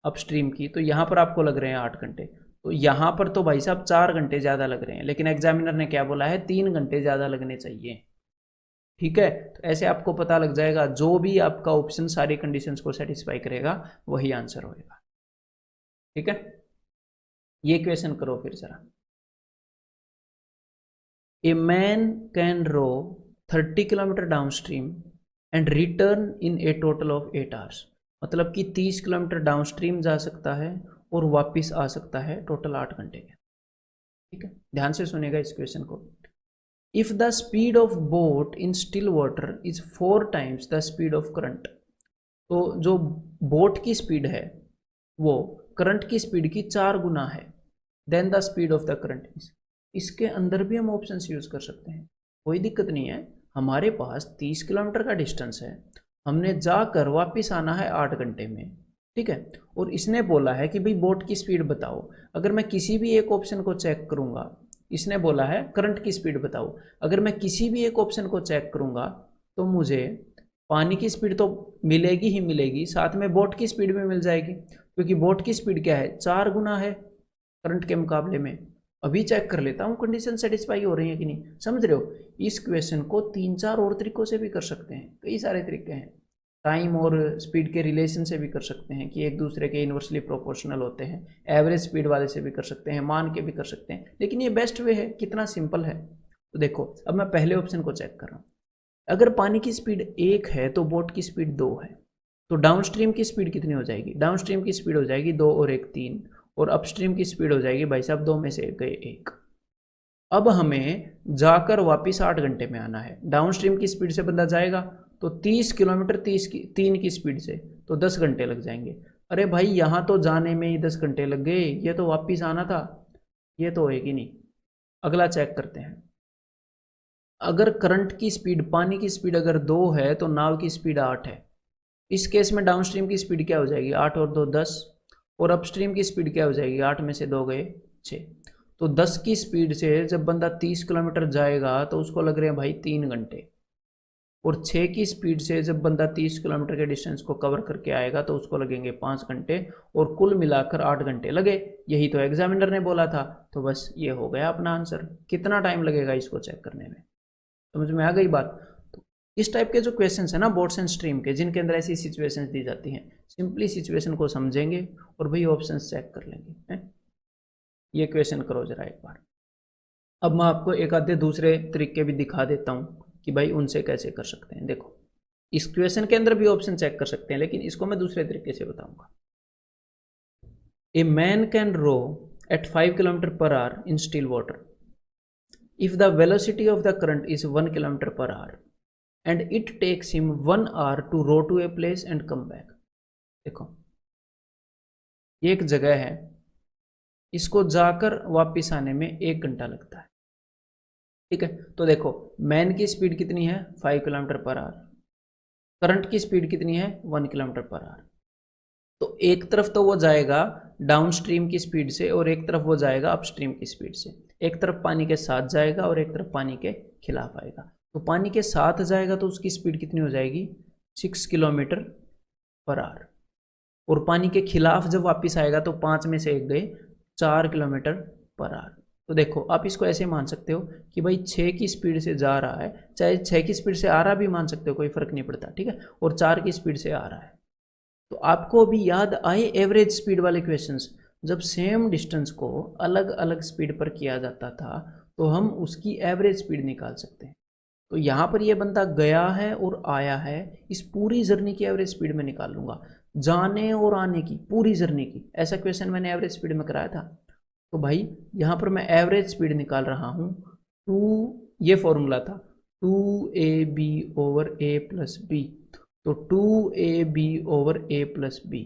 अपस्ट्रीम की, तो यहाँ पर आपको लग रहे हैं 8 घंटे। तो यहाँ पर तो भाई साहब 4 घंटे ज़्यादा लग रहे हैं, लेकिन एग्जामिनर ने क्या बोला है, 3 घंटे ज़्यादा लगने चाहिए। ठीक है, तो ऐसे आपको पता लग जाएगा, जो भी आपका ऑप्शन सारी कंडीशंस को सेटिस्फाई करेगा वही आंसर होगा। ठीक है, ये क्वेश्चन करो फिर जरा। A man can row 30 kilometre down stream and return in a total of 8 hours। मतलब कि 30 किलोमीटर डाउन स्ट्रीम जा सकता है और वापस आ सकता है टोटल 8 घंटे के। ठीक है, ध्यान से सुनेगा इस क्वेश्चन को। If the speed of boat in still water is 4 times the speed of current. तो जो बोट की स्पीड है वो करंट की स्पीड की 4 गुना है, then the speed of the current is. इसके अंदर भी हम ऑप्शंस यूज कर सकते हैं, कोई दिक्कत नहीं है। हमारे पास 30 किलोमीटर का डिस्टेंस है, हमने जाकर वापस आना है 8 घंटे में। ठीक है, और इसने बोला है कि भाई बोट की स्पीड बताओ। अगर मैं किसी भी एक ऑप्शन को चेक करूंगा, इसने बोला है करंट की स्पीड बताओ, अगर मैं किसी भी एक ऑप्शन को चेक करूंगा तो मुझे पानी की स्पीड तो मिलेगी ही मिलेगी, साथ में बोट की स्पीड भी मिल जाएगी, क्योंकि बोट की स्पीड क्या है, 4 गुना है करंट के मुकाबले में। अभी चेक कर लेता हूँ कंडीशन सेटिस्फाई हो रही है कि नहीं, समझ रहे हो। इस क्वेश्चन को 3-4 और तरीकों से भी कर सकते हैं, कई सारे तरीके हैं। टाइम और स्पीड के रिलेशन से भी कर सकते हैं कि एक दूसरे के इन्वर्सली प्रोपोर्शनल होते हैं, एवरेज स्पीड वाले से भी कर सकते हैं, मान के भी कर सकते हैं, लेकिन ये बेस्ट वे है, कितना सिंपल है। तो देखो, अब मैं पहले ऑप्शन को चेक कर रहा हूँ। अगर पानी की स्पीड 1 है तो बोट की स्पीड 2 है, तो डाउनस्ट्रीम की स्पीड कितनी हो जाएगी, डाउनस्ट्रीम की स्पीड हो जाएगी 2 और 1 3, और अपस्ट्रीम की स्पीड हो जाएगी भाई साहब 2 में से गए 1। अब हमें जाकर वापस 8 घंटे में आना है। डाउनस्ट्रीम की स्पीड से बंदा जाएगा तो 30 किलोमीटर 3 की स्पीड से, तो 10 घंटे लग जाएंगे। अरे भाई यहाँ तो जाने में ही 10 घंटे लग गए, ये तो वापस आना था, ये तो होएगी नहीं। अगला चेक करते हैं। अगर करंट की स्पीड, पानी की स्पीड अगर 2 है तो नाव की स्पीड 8 है। इस केस में डाउनस्ट्रीम की स्पीड क्या हो जाएगी, 8 और 2 10, और अपस्ट्रीम की स्पीड क्या हो जाएगी, 8 में से 2 गए 6। तो 10 की स्पीड से जब बंदा 30 किलोमीटर जाएगा तो उसको लग रहे हैं भाई 3 घंटे, और 6 की स्पीड से जब बंदा 30 किलोमीटर के डिस्टेंस को कवर करके आएगा तो उसको लगेंगे 5 घंटे, और कुल मिलाकर 8 घंटे लगे। यही तो एग्जामिनर ने बोला था। तो बस ये हो गया अपना आंसर। कितना टाइम लगेगा इसको चेक करने में, समझ में आ गई बात। इस टाइप के जो क्वेश्चंस है ना बोट्स एंड स्ट्रीम के, जिनके अंदर ऐसी सिचुएशंस दी जाती हैं, सिंपली सिचुएशन को समझेंगे और भाई ऑप्शंस चेक कर लेंगे है? ये क्वेश्चन करो जरा एक बार। अब मैं आपको एक आधे दूसरे तरीके भी दिखा देता हूँ कि भाई उनसे कैसे कर सकते हैं। देखो इस क्वेश्चन के अंदर भी ऑप्शन चेक कर सकते हैं, लेकिन इसको मैं दूसरे तरीके से बताऊंगा। A man can row at 5 kilometre per hour in still water if the velocity of the current is 1 kilometer per hour and it takes him 1 hour to row to a place and come back। देखो ये एक जगह है, इसको जाकर वापस आने में 1 घंटा लगता है, ठीक है। तो देखो मैन की स्पीड कितनी है 5 किलोमीटर पर आवर, करंट की स्पीड कितनी है 1 किलोमीटर पर आवर। तो एक तरफ तो वो जाएगा डाउन स्ट्रीम की स्पीड से और एक तरफ वो जाएगा अप स्ट्रीम की स्पीड से। एक तरफ पानी के साथ जाएगा और एक तरफ पानी के खिलाफ आएगा। तो पानी के साथ जाएगा तो उसकी स्पीड कितनी हो जाएगी 6 किलोमीटर पर आवर, और पानी के खिलाफ जब वापस आएगा तो 5 में से 1 गए 4 किलोमीटर पर आवर। तो देखो आप इसको ऐसे मान सकते हो कि भाई 6 की स्पीड से जा रहा है, चाहे 6 की स्पीड से आ रहा भी मान सकते हो, कोई फर्क नहीं पड़ता, ठीक है, और 4 की स्पीड से आ रहा है। तो आपको अभी याद आए एवरेज स्पीड वाले क्वेश्चंस, जब सेम डिस्टेंस को अलग अलग स्पीड पर किया जाता था तो हम उसकी एवरेज स्पीड निकाल सकते हैं। तो यहाँ पर ये बंदा गया है और आया है, इस पूरी जर्नी की एवरेज स्पीड में निकाल लूंगा, जाने और आने की पूरी जर्नी की। ऐसा क्वेश्चन मैंने एवरेज स्पीड में कराया था। तो भाई यहाँ पर मैं एवरेज स्पीड निकाल रहा हूँ 2, ये फॉर्मूला था 2ab over a plus B. तो 2ab over a plus B,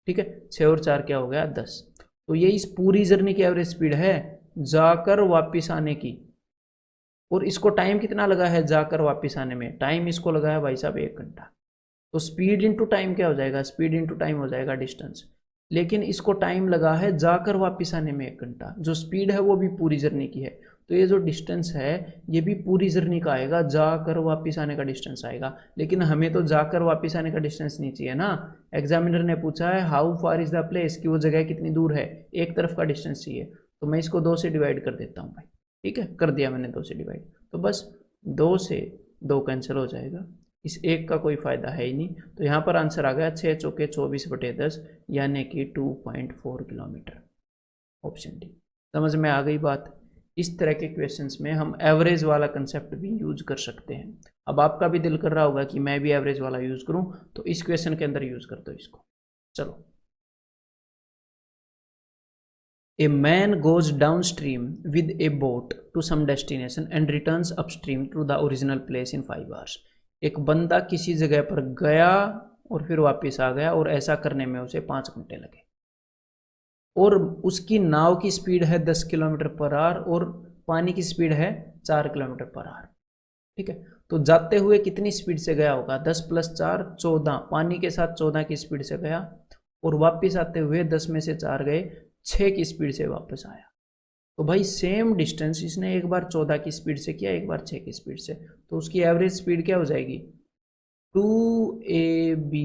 ठीक है, 6 और 4 क्या हो गया 10। तो ये इस पूरी जर्नी की एवरेज स्पीड है जाकर वापस आने की। और इसको टाइम कितना लगा है जाकर वापस आने में, टाइम इसको लगा है भाई साहब 1 घंटा। तो स्पीड इंटू टाइम क्या हो जाएगा, स्पीड इंटू टाइम हो जाएगा डिस्टेंस। लेकिन इसको टाइम लगा है जाकर वापस आने में 1 घंटा, जो स्पीड है वो भी पूरी जर्नी की है। तो ये जो डिस्टेंस है ये भी पूरी जर्नी का आएगा, जाकर वापस आने का डिस्टेंस आएगा। लेकिन हमें तो जाकर वापस आने का डिस्टेंस नहीं चाहिए ना। एग्जामिनर ने पूछा है how far is the place, कि वो जगह कितनी दूर है, एक तरफ का डिस्टेंस चाहिए। तो मैं इसको 2 से डिवाइड कर देता हूँ भाई, ठीक है, कर दिया मैंने 2 से डिवाइड। तो बस 2 से 2 कैंसिल हो जाएगा, इस 1 का कोई फायदा है ही नहीं। तो यहाँ पर आंसर आ गया 6 चौके 24/10 यानी कि 2.4 किलोमीटर, ऑप्शन डी। समझ में आ गई बात। इस तरह के क्वेश्चंस में हम एवरेज वाला कंसेप्ट भी यूज कर सकते हैं। अब आपका भी दिल कर रहा होगा कि मैं भी एवरेज वाला यूज करूं, तो इस क्वेश्चन के अंदर यूज कर दो इसको। चलो, a man goes down stream with a boat to some destination and returns upstream to the original place in 5 hours. एक बंदा किसी जगह पर गया और फिर वापस आ गया, और ऐसा करने में उसे 5 घंटे लगे, और उसकी नाव की स्पीड है 10 किलोमीटर पर आवर और पानी की स्पीड है 4 किलोमीटर पर आवर, ठीक है। तो जाते हुए कितनी स्पीड से गया होगा, 10 + 4 14, पानी के साथ 14 की स्पीड से गया, और वापस आते हुए 10 में से 4 गए 6 की स्पीड से वापस आया। तो भाई सेम डिस्टेंस इसने एक बार 14 की स्पीड से किया, एक बार 6 की स्पीड से, तो उसकी एवरेज स्पीड क्या हो जाएगी 2ab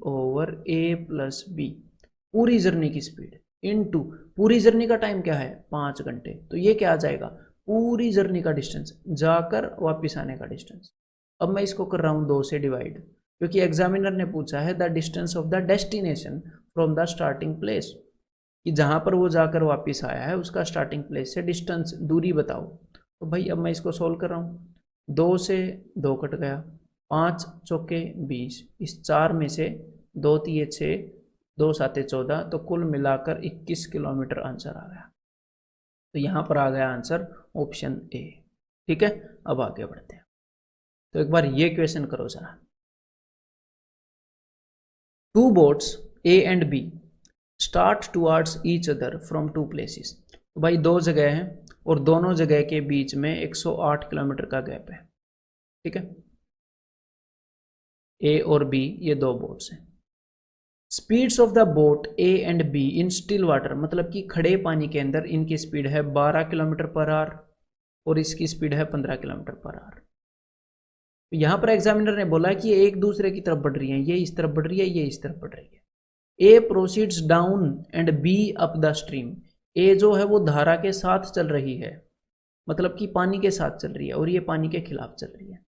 over a plus B, पूरी जर्नी की स्पीड इनटू पूरी जर्नी का टाइम क्या है 5 घंटे। तो ये क्या आ जाएगा पूरी जर्नी का डिस्टेंस, जाकर वापस आने का डिस्टेंस। अब मैं इसको कर रहा हूँ 2 से डिवाइड, क्योंकि एग्जामिनर ने पूछा है the distance of the destination from the starting place, कि जहाँ पर वो जाकर वापस आया है उसका स्टार्टिंग प्लेस से डिस्टेंस, दूरी बताओ। तो भाई अब मैं इसको सोल्व कर रहा हूँ, 2 से 2 कट गया, 5 चौके 20, इस 4 में से 2 तिये 6, 2 7 14, तो कुल मिलाकर 21 किलोमीटर आंसर आ गया। तो यहाँ पर आ गया आंसर ऑप्शन ए, ठीक है। अब आगे बढ़ते हैं, तो एक बार ये क्वेश्चन करो जरा। 2 boats A and B start towards each other from 2 places. तो भाई 2 जगह हैं और दोनों जगह के बीच में 108 किलोमीटर का गैप है, ठीक है। ए और बी ये 2 बोट्स हैं। Speeds of the boat A and be in still water, मतलब कि खड़े पानी के अंदर इनकी स्पीड है 12 किलोमीटर पर आवर और इसकी स्पीड है 15 किलोमीटर पर आवर। तो यहाँ पर एग्जामिनर ने बोला कि ये एक दूसरे की तरफ बढ़ रही है, ये इस तरफ बढ़ रही है, ये इस तरफ बढ़ रही है। A proceeds down and B up the stream, A जो है वो धारा के साथ चल रही है, मतलब कि पानी के साथ चल रही है, और ये पानी के खिलाफ चल रही है।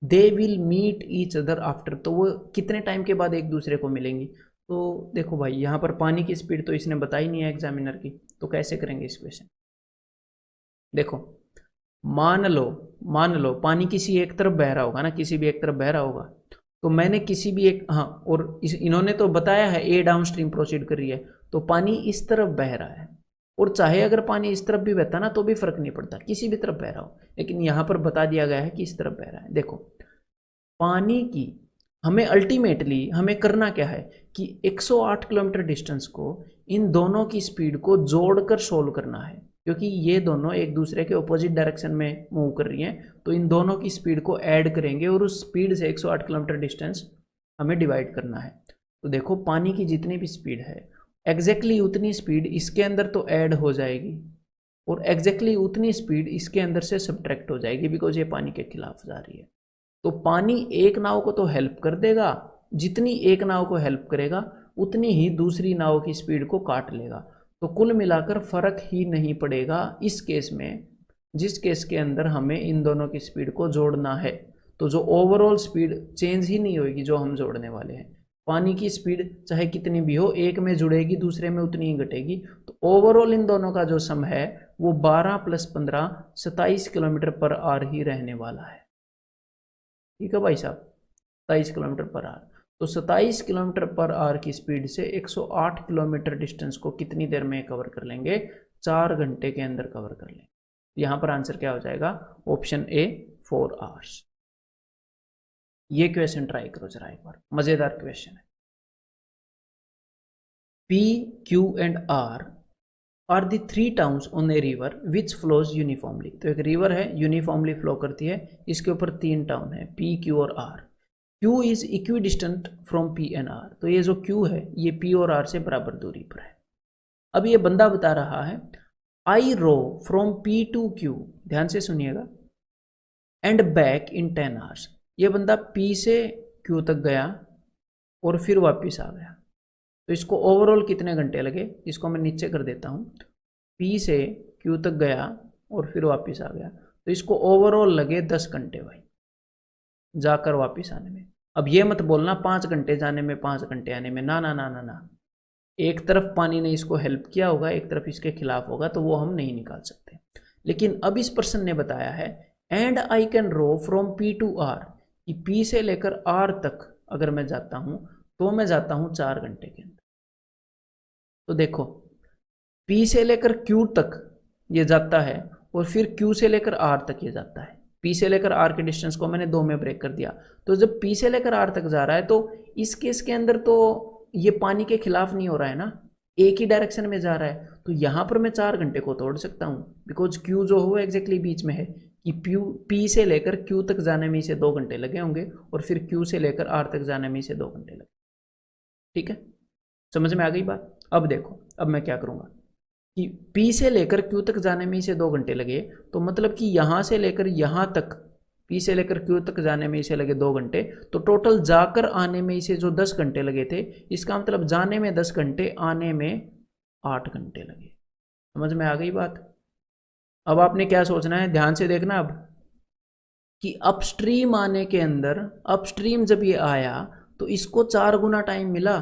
They will meet each other after, तो वो कितने टाइम के बाद एक दूसरे को मिलेंगी। तो देखो भाई यहाँ पर पानी की स्पीड तो इसने बताई नहीं है एग्जामिनर की, तो कैसे करेंगे इस क्वेश्चन। देखो मान लो पानी किसी एक तरफ बह रहा होगा ना, किसी भी एक तरफ बह रहा होगा, तो मैंने किसी भी एक, हाँ, और इन्होंने तो बताया है ए डाउन स्ट्रीम प्रोसीड कर रही है, तो पानी इस तरफ बह रहा है, और चाहे अगर पानी इस तरफ भी बहता ना तो भी फर्क नहीं पड़ता, किसी भी तरफ बह रहा हो, लेकिन यहाँ पर बता दिया गया है कि इस तरफ बह रहा है। देखो पानी की हमें अल्टीमेटली हमें करना क्या है कि 108 किलोमीटर डिस्टेंस को इन दोनों की स्पीड को जोड़कर सोल्व करना है, क्योंकि ये दोनों एक दूसरे के ऑपोजिट डायरेक्शन में मूव कर रही हैं, तो इन दोनों की स्पीड को ऐड करेंगे और उस स्पीड से 108 किलोमीटर डिस्टेंस हमें डिवाइड करना है। तो देखो पानी की जितनी भी स्पीड है एग्जैक्टली उतनी स्पीड इसके अंदर तो ऐड हो जाएगी, और एग्जैक्टली उतनी स्पीड इसके अंदर से सब्ट्रैक्ट हो जाएगी, बिकॉज ये पानी के खिलाफ जा रही है। तो पानी एक नाव को तो हेल्प कर देगा, जितनी एक नाव को हेल्प करेगा उतनी ही दूसरी नाव की स्पीड को काट लेगा, तो कुल मिलाकर फर्क ही नहीं पड़ेगा इस केस में, जिस केस के अंदर हमें इन दोनों की स्पीड को जोड़ना है। तो जो ओवरऑल स्पीड चेंज ही नहीं होगी जो हम जोड़ने वाले हैं, पानी की स्पीड चाहे कितनी भी हो, एक में जुड़ेगी दूसरे में उतनी ही घटेगी, तो ओवरऑल इन दोनों का जो सम है वो 12 + 15 27 किलोमीटर पर आवर ही रहने वाला है। ठीक है भाई साहब, 27 किलोमीटर पर आवर, तो 27 किलोमीटर पर आवर की स्पीड से 108 किलोमीटर डिस्टेंस को कितनी देर में कवर कर लेंगे, 4 घंटे के अंदर कवर कर लेंगे। यहां पर आंसर क्या हो जाएगा, ऑप्शन ए 4 आवर्स। ये क्वेश्चन ट्राई करो जरा एक बार, मजेदार क्वेश्चन है। P, Q and R are the 3 towns on a river which flows uniformly. तो एक रिवर है यूनिफॉर्मली फ्लो करती है, इसके ऊपर 3 टाउन है P, Q और R। Q is equi distant from P and R, तो ये जो Q है ये P और R से बराबर दूरी पर है। अब ये बंदा बता रहा है I row from P to Q, ध्यान से सुनिएगा, एंड बैक इन 10 आवर्स। ये बंदा P से Q तक गया और फिर वापस आ गया, तो इसको ओवरऑल कितने घंटे लगे, इसको मैं नीचे कर देता हूँ, P से Q तक गया और फिर वापस आ गया, तो इसको ओवरऑल लगे 10 घंटे भाई जाकर वापस आने में। अब ये मत बोलना 5 घंटे जाने में 5 घंटे आने में, ना ना ना ना ना, एक तरफ पानी ने इसको हेल्प किया होगा एक तरफ इसके खिलाफ होगा, तो वो हम नहीं निकाल सकते। लेकिन अब इस पर्सन ने बताया है and I can row from P to R, कि P से लेकर R तक अगर मैं जाता हूं तो मैं जाता हूं 4 घंटे के अंदर। तो देखो P से लेकर Q तक ये जाता है और फिर Q से लेकर R तक ये जाता है। P से लेकर R के डिस्टेंस को मैंने 2 में ब्रेक कर दिया, तो जब P से लेकर R तक जा रहा है तो इस केस के अंदर तो ये पानी के खिलाफ नहीं हो रहा है ना, एक ही डायरेक्शन में जा रहा है, तो यहां पर मैं 4 घंटे को तोड़ सकता हूं, बिकॉज Q जो हो एग्जैक्टली बीच में है, कि P से लेकर Q तक जाने में इसे 2 घंटे लगे होंगे और फिर Q से लेकर R तक जाने में इसे 2 घंटे लगे। ठीक है, समझ में आ गई बात। अब देखो अब मैं क्या करूंगा कि P से लेकर Q तक जाने में इसे 2 घंटे लगे, तो मतलब कि यहां से लेकर यहां तक P से लेकर Q तक जाने में इसे लगे 2 घंटे, तो टोटल जाकर आने में इसे जो 10 घंटे लगे थे, इसका मतलब जाने में 10 घंटे, आने में 8 घंटे लगे। समझ में आ गई बात। अब आपने क्या सोचना है, ध्यान से देखना अब, कि अपस्ट्रीम आने के अंदर, अपस्ट्रीम जब ये आया तो इसको 4 गुना टाइम मिला,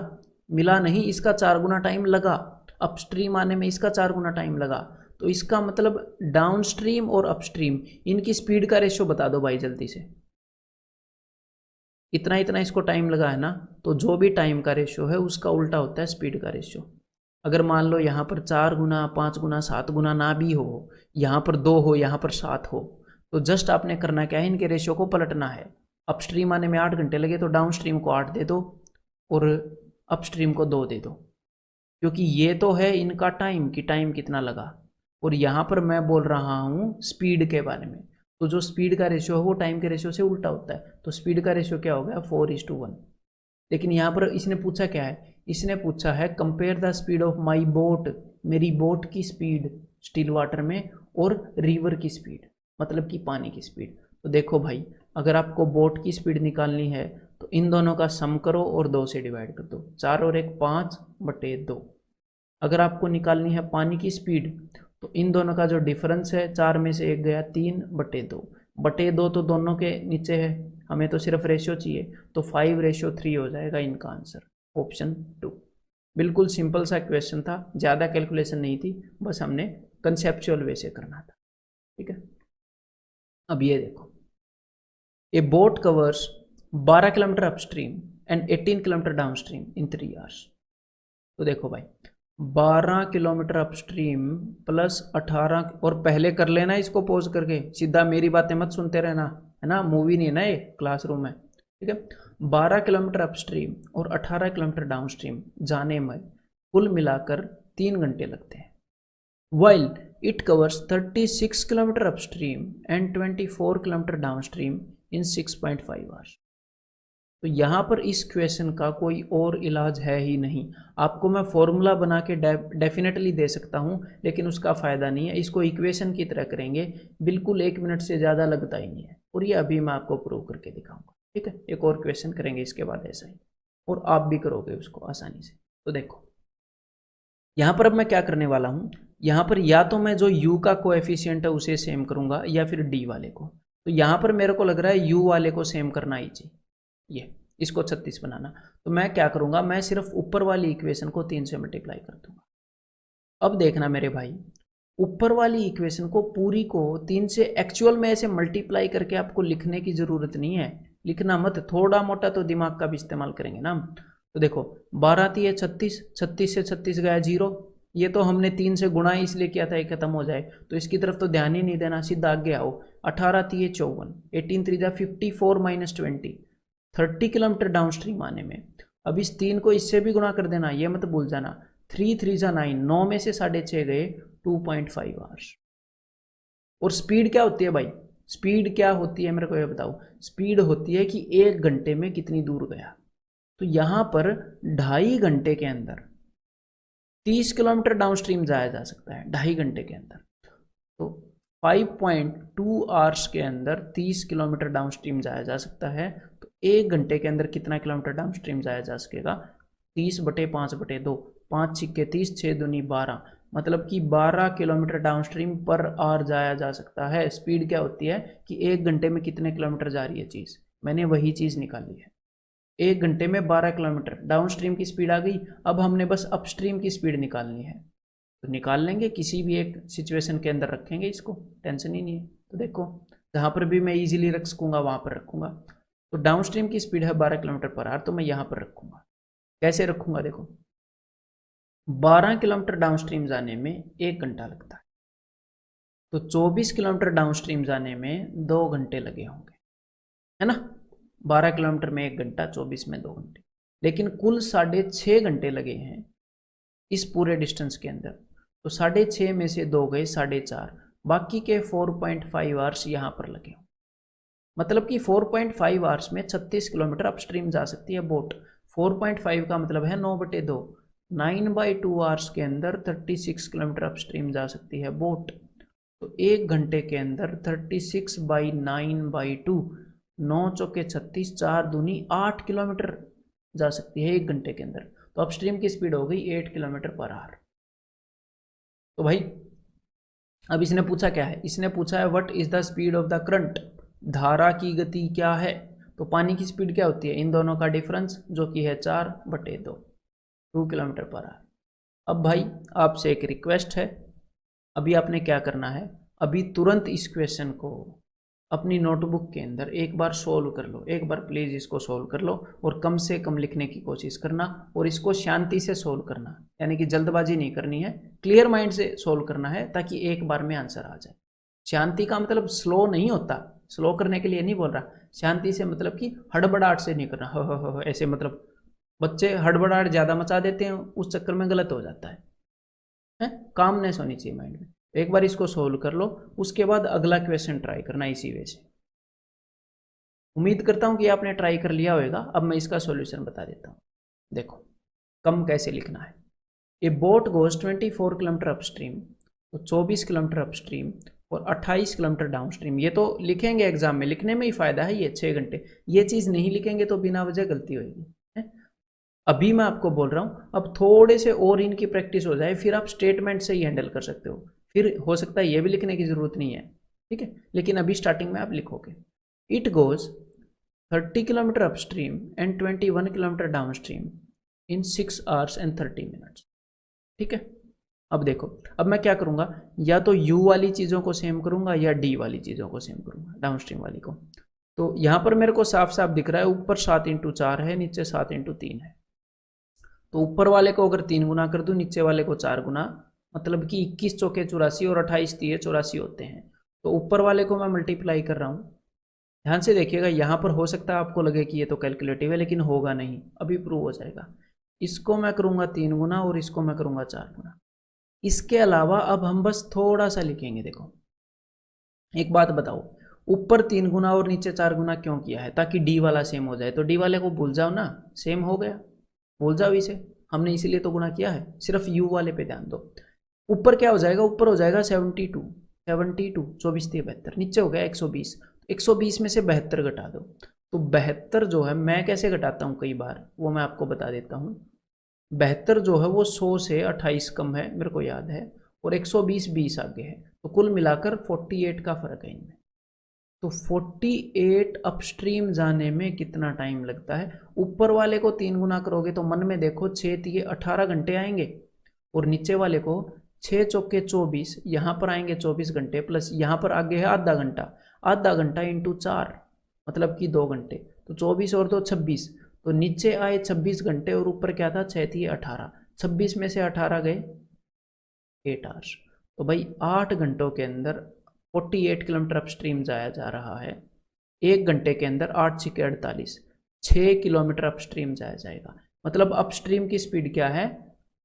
मिला नहीं, इसका 4 गुना टाइम लगा, अपस्ट्रीम आने में इसका 4 गुना टाइम लगा, तो इसका मतलब डाउनस्ट्रीम और अपस्ट्रीम इनकी स्पीड का रेशियो बता दो भाई जल्दी से। इतना इतना इसको टाइम लगा है ना, तो जो भी टाइम का रेशियो है उसका उल्टा होता है स्पीड का रेशियो। अगर मान लो यहाँ पर 4 गुना 5 गुना 7 गुना ना भी हो, यहाँ पर 2 हो यहाँ पर 7 हो, तो जस्ट आपने करना क्या है, इनके रेशियो को पलटना है। अपस्ट्रीम आने में 8 घंटे लगे तो डाउन स्ट्रीम को 8 दे दो और अपस्ट्रीम को 2 दे दो, क्योंकि ये तो है इनका टाइम कि टाइम कितना लगा, और यहाँ पर मैं बोल रहा हूँ स्पीड के बारे में, तो जो स्पीड का रेशियो है वो टाइम के रेशियो से उल्टा होता है, तो स्पीड का रेशियो क्या हो गया 4:1। लेकिन यहाँ पर इसने पूछा क्या है, इसने पूछा है compare the speed of my boat, मेरी बोट की स्पीड स्टिल वाटर में और रिवर की स्पीड मतलब कि पानी की स्पीड। तो देखो भाई अगर आपको बोट की स्पीड निकालनी है तो इन दोनों का सम करो और 2 से डिवाइड कर दो, 4 और 1 5/2। अगर आपको निकालनी है पानी की स्पीड तो इन दोनों का जो डिफरेंस है, 4 में से 1 गया 3/2, बटे 2 तो दोनों के नीचे है, हमें तो सिर्फ रेशियो चाहिए, तो 5:3 हो जाएगा इनका आंसर, ऑप्शन 2। बिल्कुल सिंपल सा क्वेश्चन था, ज़्यादा कैलकुलेशन नहीं थी, बस हमने कंसेप्चुअल वे से करना था। ठीक है, अब ये देखो, ए boat covers 12 kilometre upstream and 18 kilometre downstream in 3 hours. तो देखो भाई, 12 किलोमीटर अपस्ट्रीम प्लस 18, और पहले कर लेना इसको पॉज करके, सीधा मेरी बातें मत सुनते रहना, है ना, मूवी नहीं है ना, ये क्लासरूम है। ठीक है, 12 किलोमीटर अपस्ट्रीम और 18 किलोमीटर डाउनस्ट्रीम जाने में कुल मिलाकर 3 घंटे लगते हैं। while it covers 36 kilometre upstream and 24 kilometre downstream in 6.5 hours. तो यहाँ पर इस क्वेश्चन का कोई और इलाज है ही नहीं। आपको मैं फॉर्मूला बना के डेफिनेटली दे सकता हूँ, लेकिन उसका फ़ायदा नहीं है। इसको इक्वेशन की तरह करेंगे, बिल्कुल 1 मिनट से ज़्यादा लगता ही नहीं है, और ये अभी मैं आपको प्रूव करके दिखाऊंगा। ठीक है, एक और क्वेश्चन करेंगे इसके बाद ऐसा ही, और आप भी करोगे उसको आसानी से। तो देखो यहाँ पर अब मैं क्या करने वाला हूँ, यहाँ पर या तो मैं जो u का कोएफिशिएंट है उसे सेम करूँगा, या फिर d वाले को। तो यहाँ पर मेरे को लग रहा है u वाले को सेम करना ही चाहिए, ये इसको 36 बनाना। तो मैं क्या करूँगा, मैं सिर्फ ऊपर वाली इक्वेशन को 3 से मल्टीप्लाई कर दूंगा। अब देखना मेरे भाई, ऊपर वाली इक्वेशन को पूरी को 3 से एक्चुअल में ऐसे मल्टीप्लाई करके आपको लिखने की ज़रूरत नहीं है, लिखना मत, थोड़ा मोटा तो दिमाग का भी इस्तेमाल करेंगे ना। तो देखो 12 3 36, 36 से 36 गया 0, ये तो हमने 3 से गुणा इसलिए किया था ये खत्म हो जाए, तो इसकी तरफ तो ध्यान ही नहीं देना, सीधा आगे आओ। 18 3 54, 18 3 54 माइनस 20, 30 किलोमीटर डाउन स्ट्रीम आने में। अब इस 3 को इससे भी गुणा कर देना, ये मत भूल जाना। 3 3 9, 9 में से 6.5 गए, 2.5 आवर्स। और स्पीड क्या होती है भाई, स्पीड क्या होती है मेरे को ये बताओ। स्पीड होती है कि 1 घंटे में कितनी दूर गया। तो यहां पर 2.5 घंटे के अंदर 30 किलोमीटर डाउनस्ट्रीम जाया जा सकता है, 2.5 घंटे के अंदर। तो 5.2 आवर्स के अंदर 30 किलोमीटर डाउनस्ट्रीम जाया जा सकता है। तो 1 घंटे के अंदर कितना किलोमीटर डाउनस्ट्रीम जाया जा सकेगा, 30/5/2, 5 छिक्के 30, 6 दूनी 12, मतलब कि 12 किलोमीटर डाउनस्ट्रीम पर आवर जाया जा सकता है। स्पीड क्या होती है कि 1 घंटे में कितने किलोमीटर जा रही है चीज़, मैंने वही चीज़ निकाली है। 1 घंटे में 12 किलोमीटर डाउनस्ट्रीम की स्पीड आ गई। अब हमने बस अपस्ट्रीम की स्पीड निकालनी है, तो निकाल लेंगे, किसी भी एक सिचुएशन के अंदर रखेंगे इसको, टेंशन ही नहीं है। तो देखो जहाँ पर भी मैं इजीली रख सकूँगा वहाँ पर रखूँगा। तो डाउनस्ट्रीम की स्पीड है 12 किलोमीटर पर आवर, तो मैं यहाँ पर रखूँगा। कैसे रखूँगा, देखो 12 किलोमीटर डाउनस्ट्रीम जाने में 1 घंटा लगता है, तो 24 किलोमीटर डाउनस्ट्रीम जाने में 2 घंटे लगे होंगे, है ना। 12 किलोमीटर में 1 घंटा, 24 में 2 घंटे, लेकिन कुल 6.5 घंटे लगे हैं इस पूरे डिस्टेंस के अंदर। तो 6.5 में से 2 गए 4.5, बाकी के 4.5 आवर्स यहाँ पर लगे हों। मतलब कि 4.5 आवर्स में 36 किलोमीटर अपस्ट्रीम जा सकती है बोट। 4.5 का मतलब है 9/2, 9/2 आवर्स के अंदर 36 किलोमीटर अपस्ट्रीम जा सकती है बोट। तो 1 घंटे के अंदर 36/9/2, 9 चौके 36, 4 दूनी 8 किलोमीटर जा सकती है 1 घंटे के अंदर। तो अपस्ट्रीम की स्पीड हो गई 8 किलोमीटर पर आवर। तो भाई अब इसने पूछा क्या है, इसने पूछा है what is the speed of the current, धारा की गति क्या है। तो पानी की स्पीड क्या होती है, इन दोनों का डिफरेंस जो कि है 4/2, 2 किलोमीटर पर आवर। अब भाई आपसे एक रिक्वेस्ट है, अभी आपने क्या करना है, अभी तुरंत इस क्वेश्चन को अपनी नोटबुक के अंदर एक बार सोल्व कर लो, एक बार प्लीज़ इसको सोल्व कर लो, और कम से कम लिखने की कोशिश करना, और इसको शांति से सोल्व करना, यानी कि जल्दबाजी नहीं करनी है, क्लियर माइंड से सोल्व करना है, ताकि एक बार में आंसर आ जाए। शांति का मतलब स्लो नहीं होता, स्लो करने के लिए नहीं बोल रहा, शांति से मतलब कि हड़बड़ाहट से नहीं करना, हो ऐसे, मतलब बच्चे हड़बड़ाहट ज़्यादा मचा देते हैं, उस चक्कर में गलत हो जाता है। कामनेस होनी चाहिए माइंड में। एक बार इसको सोल्व कर लो, उसके बाद अगला क्वेश्चन ट्राई करना इसी वे से। उम्मीद करता हूं कि आपने ट्राई कर लिया होगा। अब मैं इसका सॉल्यूशन बता देता हूं। देखो कम कैसे लिखना है। ए बोट गोज 24 किलोमीटर अपस्ट्रीम, तो 24 किलोमीटर अपस्ट्रीम और 28 किलोमीटर डाउनस्ट्रीम। ये तो लिखेंगे एग्जाम में, लिखने में ही फायदा है, ये 6 घंटे। ये चीज़ नहीं लिखेंगे तो बिना वजह गलती होगी। अभी मैं आपको बोल रहा हूँ, अब थोड़े से और इनकी प्रैक्टिस हो जाए, फिर आप स्टेटमेंट से ही हैंडल कर सकते हो, फिर हो सकता है ये भी लिखने की ज़रूरत नहीं है, ठीक है। लेकिन अभी स्टार्टिंग में आप लिखोगे, it goes 30 kilometre upstream and 21 kilometre downstream in 6 hours and 30 minutes। ठीक है, अब देखो, अब मैं क्या करूंगा, या तो U वाली चीज़ों को सेम करूंगा या D वाली चीज़ों को सेम करूंगा, डाउनस्ट्रीम वाली को। तो यहाँ पर मेरे को साफ साफ दिख रहा है ऊपर 7x4 है, नीचे 7x3 है। तो ऊपर वाले को अगर 3 गुना कर दूं, नीचे वाले को 4 गुना, मतलब कि 21 चौके 84 और 28 तिये 84 होते हैं। तो ऊपर वाले को मैं मल्टीप्लाई कर रहा हूँ। ध्यान से देखिएगा, यहाँ पर हो सकता है आपको लगे कि ये तो कैलकुलेटिव है, लेकिन होगा नहीं, अभी प्रूव हो जाएगा। इसको मैं करूँगा 3 गुना और इसको मैं करूँगा 4 गुना। इसके अलावा अब हम बस थोड़ा सा लिखेंगे। देखो, एक बात बताओ, ऊपर 3 गुना और नीचे 4 गुना क्यों किया है? ताकि डी वाला सेम हो जाए। तो डी वाले को भूल जाओ ना, सेम हो गया, भूल जाओ इसे, हमने इसीलिए तो गुना किया है। सिर्फ यू वाले पे ध्यान दो। ऊपर क्या हो जाएगा? ऊपर हो जाएगा 72, 24 72, नीचे हो गया 120। 120 में से 72 घटा दो। तो 72 जो है, मैं कैसे घटाता हूँ कई बार, वो मैं आपको बता देता हूँ। 72 जो है वो 100 से 28 कम है, मेरे को याद है, और 120 20 आगे है। तो कुल मिलाकर 48 का फर्क है इनमें। तो 48 अपस्ट्रीम जाने में कितना टाइम लगता है? ऊपर वाले को 3 गुना करोगे तो मन में देखो 6 तिये 18 घंटे आएंगे, और नीचे वाले को 6 चौके 24, यहाँ पर आएंगे 24 घंटे, प्लस यहाँ पर आगे है आधा घंटा इंटू 4, मतलब कि 2 घंटे। तो 24 और 2 26, तो नीचे आए 26 घंटे और ऊपर क्या था? 6 तिये 18, 26 में से 18 गए 8 आवर्स। तो भाई 8 घंटों के अंदर 48 किलोमीटर अपस्ट्रीम जाया जा रहा है। 1 घंटे के अंदर 8 6 48, 6 किलोमीटर अपस्ट्रीम जाया जाएगा। मतलब अपस्ट्रीम की स्पीड क्या है?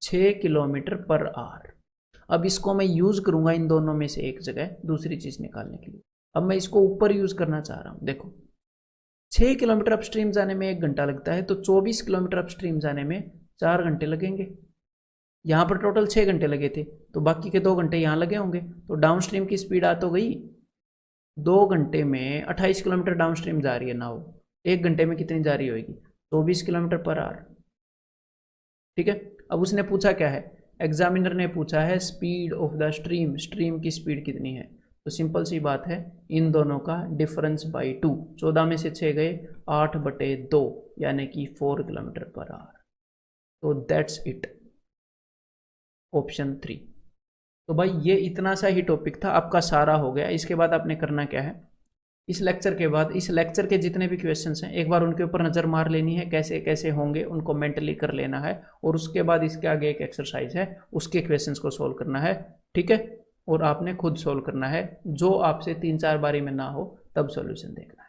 6 किलोमीटर पर आवर। अब इसको मैं यूज़ करूंगा इन दोनों में से एक जगह दूसरी चीज़ निकालने के लिए। अब मैं इसको ऊपर यूज़ करना चाह रहा हूँ। देखो, 6 किलोमीटर अपस्ट्रीम जाने में 1 घंटा लगता है, तो 24 किलोमीटर अपस्ट्रीम जाने में 4 घंटे लगेंगे। यहाँ पर टोटल 6 घंटे लगे थे, तो बाकी के 2 घंटे यहाँ लगे होंगे। तो डाउनस्ट्रीम की स्पीड आ तो गई। 2 घंटे में 28 किलोमीटर डाउनस्ट्रीम जा रही है नाव, 1 घंटे में कितनी जा रही होगी? 24 किलोमीटर पर आवर। ठीक है, अब उसने पूछा क्या है? एग्जामिनर ने पूछा है speed of the stream, stream की स्पीड कितनी है? तो सिंपल सी बात है, इन दोनों का डिफरेंस बाई 2। 14 में से 6 गए, 8/2, यानी कि 4 किलोमीटर पर आवर। तो दैट्स इट, ऑप्शन 3। तो भाई ये इतना सा ही टॉपिक था, आपका सारा हो गया। इसके बाद आपने करना क्या है? इस लेक्चर के बाद, इस लेक्चर के जितने भी क्वेश्चंस हैं एक बार उनके ऊपर नज़र मार लेनी है, कैसे कैसे होंगे उनको मेंटली कर लेना है, और उसके बाद इसके आगे एक एक्सरसाइज है, उसके क्वेश्चंस को सोल्व करना है। ठीक है, और आपने खुद सोल्व करना है, जो आपसे 3-4 बारी में ना हो तब सोल्यूशन देखना है।